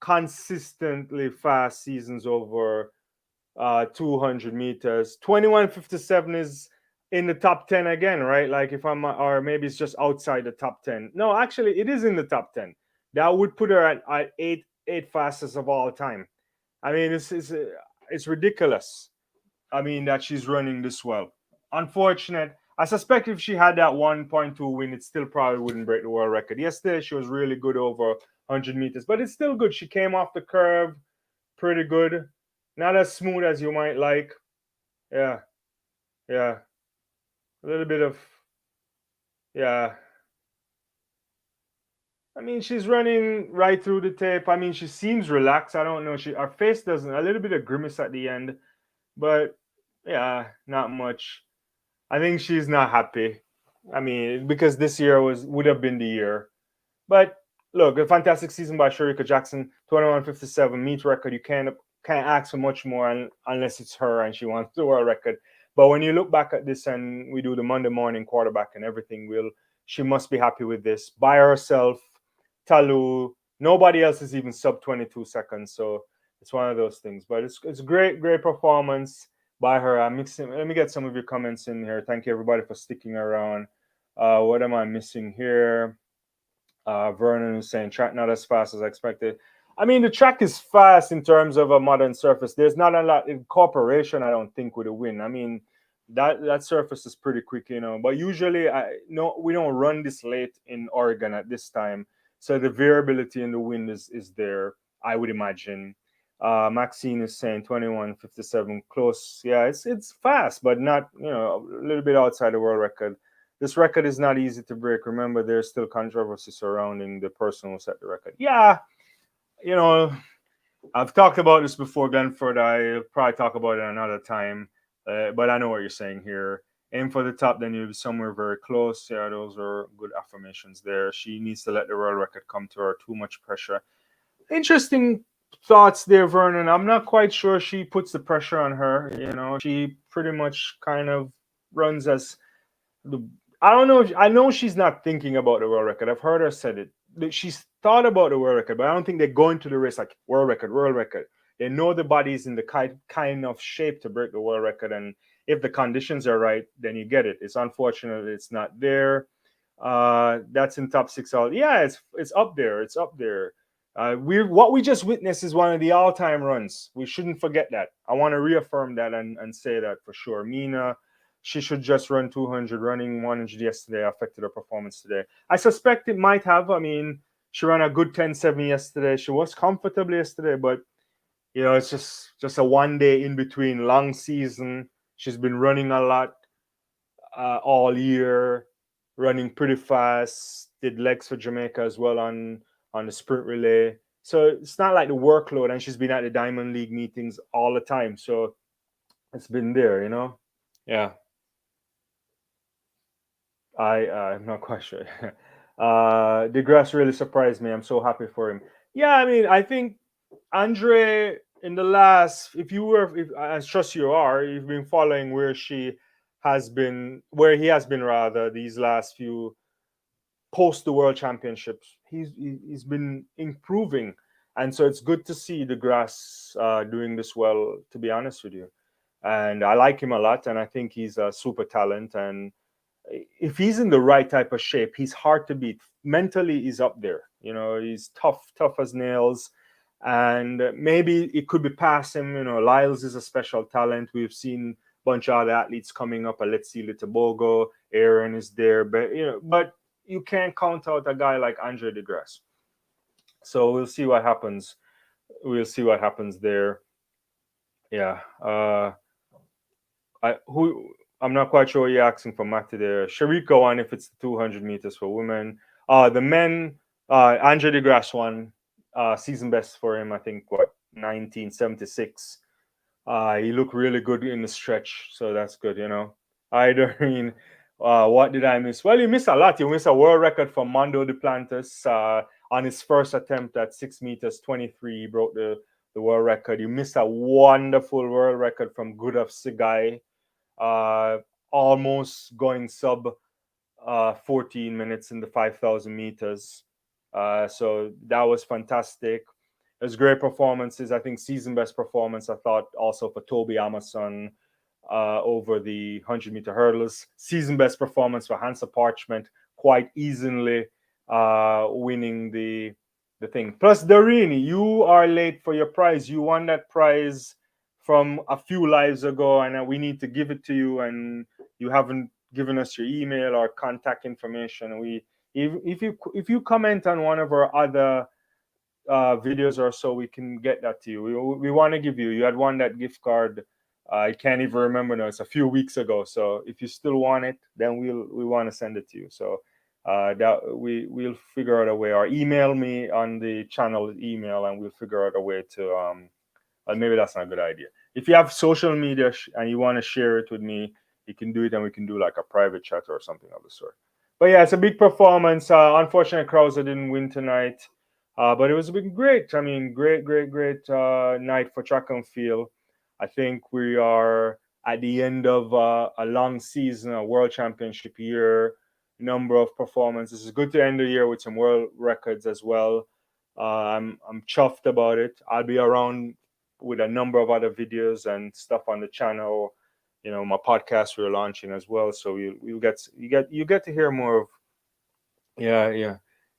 consistently fast seasons over 200 meters. 21:57 is in the top 10 again, right? Like if I'm, or maybe it's just outside the top 10. No, actually, it is in the top 10. That would put her at eight fastest of all time. I mean, it's ridiculous. I mean, that she's running this well. Unfortunate. I suspect if she had that 1.2 win, it still probably wouldn't break the world record. Yesterday, she was really good over 100 meters, but it's still good. She came off the curve pretty good. Not as smooth as you might like. Yeah. Yeah. A little bit of, yeah. I mean, she's running right through the tape. I mean, she seems relaxed. I don't know. Her face doesn't, a little bit of grimace at the end, but yeah, not much. I think she's not happy. I mean, because this year would have been the year. But look, a fantastic season by Shericka Jackson, 21:57 meet record. You can't ask for much more unless it's her and she wants the world record. But when you look back at this and we do the Monday morning quarterback and everything, she must be happy with this by herself. Talou, nobody else is even sub 22 seconds. So it's one of those things. But it's great performance by her. Let me get some of your comments in here. Thank you everybody for sticking around. What am I missing here? Vernon is saying track not as fast as expected. I mean, the track is fast in terms of a modern surface. There's not a lot in cooperation, I don't think, with a win. I mean, that surface is pretty quick, you know. But usually, we don't run this late in Oregon at this time, so the variability in the wind is there. I would imagine. Maxine is saying 21:57 close. Yeah, it's fast, but not, you know, a little bit outside the world record. This record is not easy to break. Remember, there's still controversy surrounding the person who set the record. Yeah, you know, I've talked about this before, Glenford. I'll probably talk about it another time. But I know what you're saying here. Aim for the top, then you'll be somewhere very close. Yeah, those are good affirmations there. She needs to let the world record come to her. Too much pressure. Interesting thoughts there, Vernon. I'm not quite sure she puts the pressure on her. You know, she pretty much kind of runs as I don't know. I know she's not thinking about the world record. I've heard her said it. She's thought about the world record, but I don't think they're going to the race like world record, world record. They know the body's in the kind of shape to break the world record, and if the conditions are right, then you get it. It's unfortunate it's not there. That's in top 6 all. Yeah, it's up there. It's up there. What we just witnessed is one of the all-time runs. We shouldn't forget that. I want to reaffirm that and say that for sure. Mina, she should just run 200. Running 100 yesterday affected her performance today. I suspect it might have. I mean, she ran a good 10:7 yesterday. She was comfortable yesterday, but you know, it's just a one day in between. Long season. She's been running a lot all year, running pretty fast. Did legs for Jamaica as well on the sprint relay. So it's not like the workload, and she's been at the Diamond League meetings all the time. So it's been there, you know. Yeah. I'm not quite sure. DeGrasse really surprised me. I'm so happy for him. Yeah, I mean, I think Andre in the last, if I trust you are, you've been following where he has been rather these last few post the World Championships. He's been improving, and so it's good to see DeGrasse doing this well. To be honest with you, and I like him a lot, and I think he's a super talent. And if he's in the right type of shape, he's hard to beat. Mentally, he's up there. You know, he's tough as nails, and maybe it could be past him. You know, Lyles is a special talent. We've seen a bunch of other athletes coming up. Let's see, Litobogo, Aaron is there, but you can't count out a guy like Andre DeGrasse. So we'll see what happens. We'll see what happens there. Yeah. I'm not quite sure what you're asking for Matty there. Shericka won if it's 200 meters for women. The men, Andre DeGrasse won, season best for him. I think what 1976. He looked really good in the stretch, so that's good. You know. Doreen, what did I miss? Well, you missed a lot. You missed a world record for Mondo Duplantis on his first attempt at 6 meters 23. He broke the world record. You missed a wonderful world record from Gudaf Sigai, almost going sub 14 minutes in the 5,000 meters. So that was fantastic. It was great performances. I think season best performance, I thought, also for Toby Amason over the 100-meter hurdles. Season best performance for Hansa Parchment, quite easily winning the thing. Plus, Doreen, you are late for your prize. You won that prize from a few lives ago, and we need to give it to you, and you haven't given us your email or contact information. If you comment on one of our other videos or so, we can get that to you. We want to give you. You had won that gift card. I can't even remember now. It's a few weeks ago. So if you still want it, then we want to send it to you. So that we'll figure out a way, or email me on the channel email, and we'll figure out a way to. Maybe that's not a good idea. If you have social media and you want to share it with me, you can do it, and we can do like a private chat or something of the sort. But yeah, it's a big performance. Unfortunately, Krauser didn't win tonight. But it was been great. I mean, great night for track and field. I think we are at the end of a long season, a world championship year, number of performances. It's good to end the year with some world records as well. I'm chuffed about it. I'll be around with a number of other videos and stuff on the channel. You know, my podcast we're launching as well, so you get to hear more of. Yeah,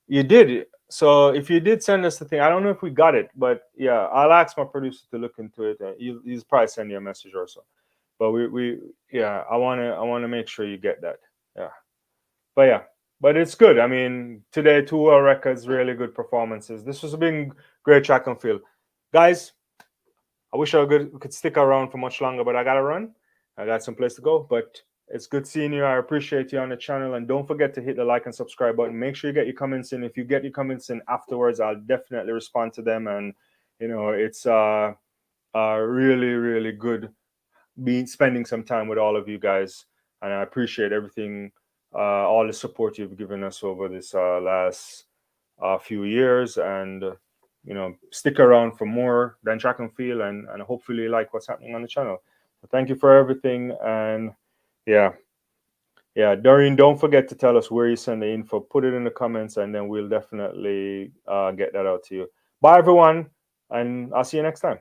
you did. So if you did send us the thing, I don't know if we got it, but yeah, I'll ask my producer to look into it. He's probably send you a message or so. But I wanna make sure you get that. Yeah, but it's good. I mean, today 2 world records, really good performances. This was a big, great track and field, guys. I wish could stick around for much longer, but I gotta run. I got some place to go, but it's good seeing you. I appreciate you on the channel, and don't forget to hit the like and subscribe button. Make sure you get your comments in. If you get your comments in afterwards, I'll definitely respond to them. And you know, it's really good spending some time with all of you guys, and I appreciate everything, all the support you've given us over this last few years, and you know, stick around for more than track and field, and hopefully you like what's happening on the channel. So thank you for everything, and yeah, Doreen, don't forget to tell us where you send the info. Put it in the comments, and then we'll definitely get that out to you. Bye, everyone, and I'll see you next time.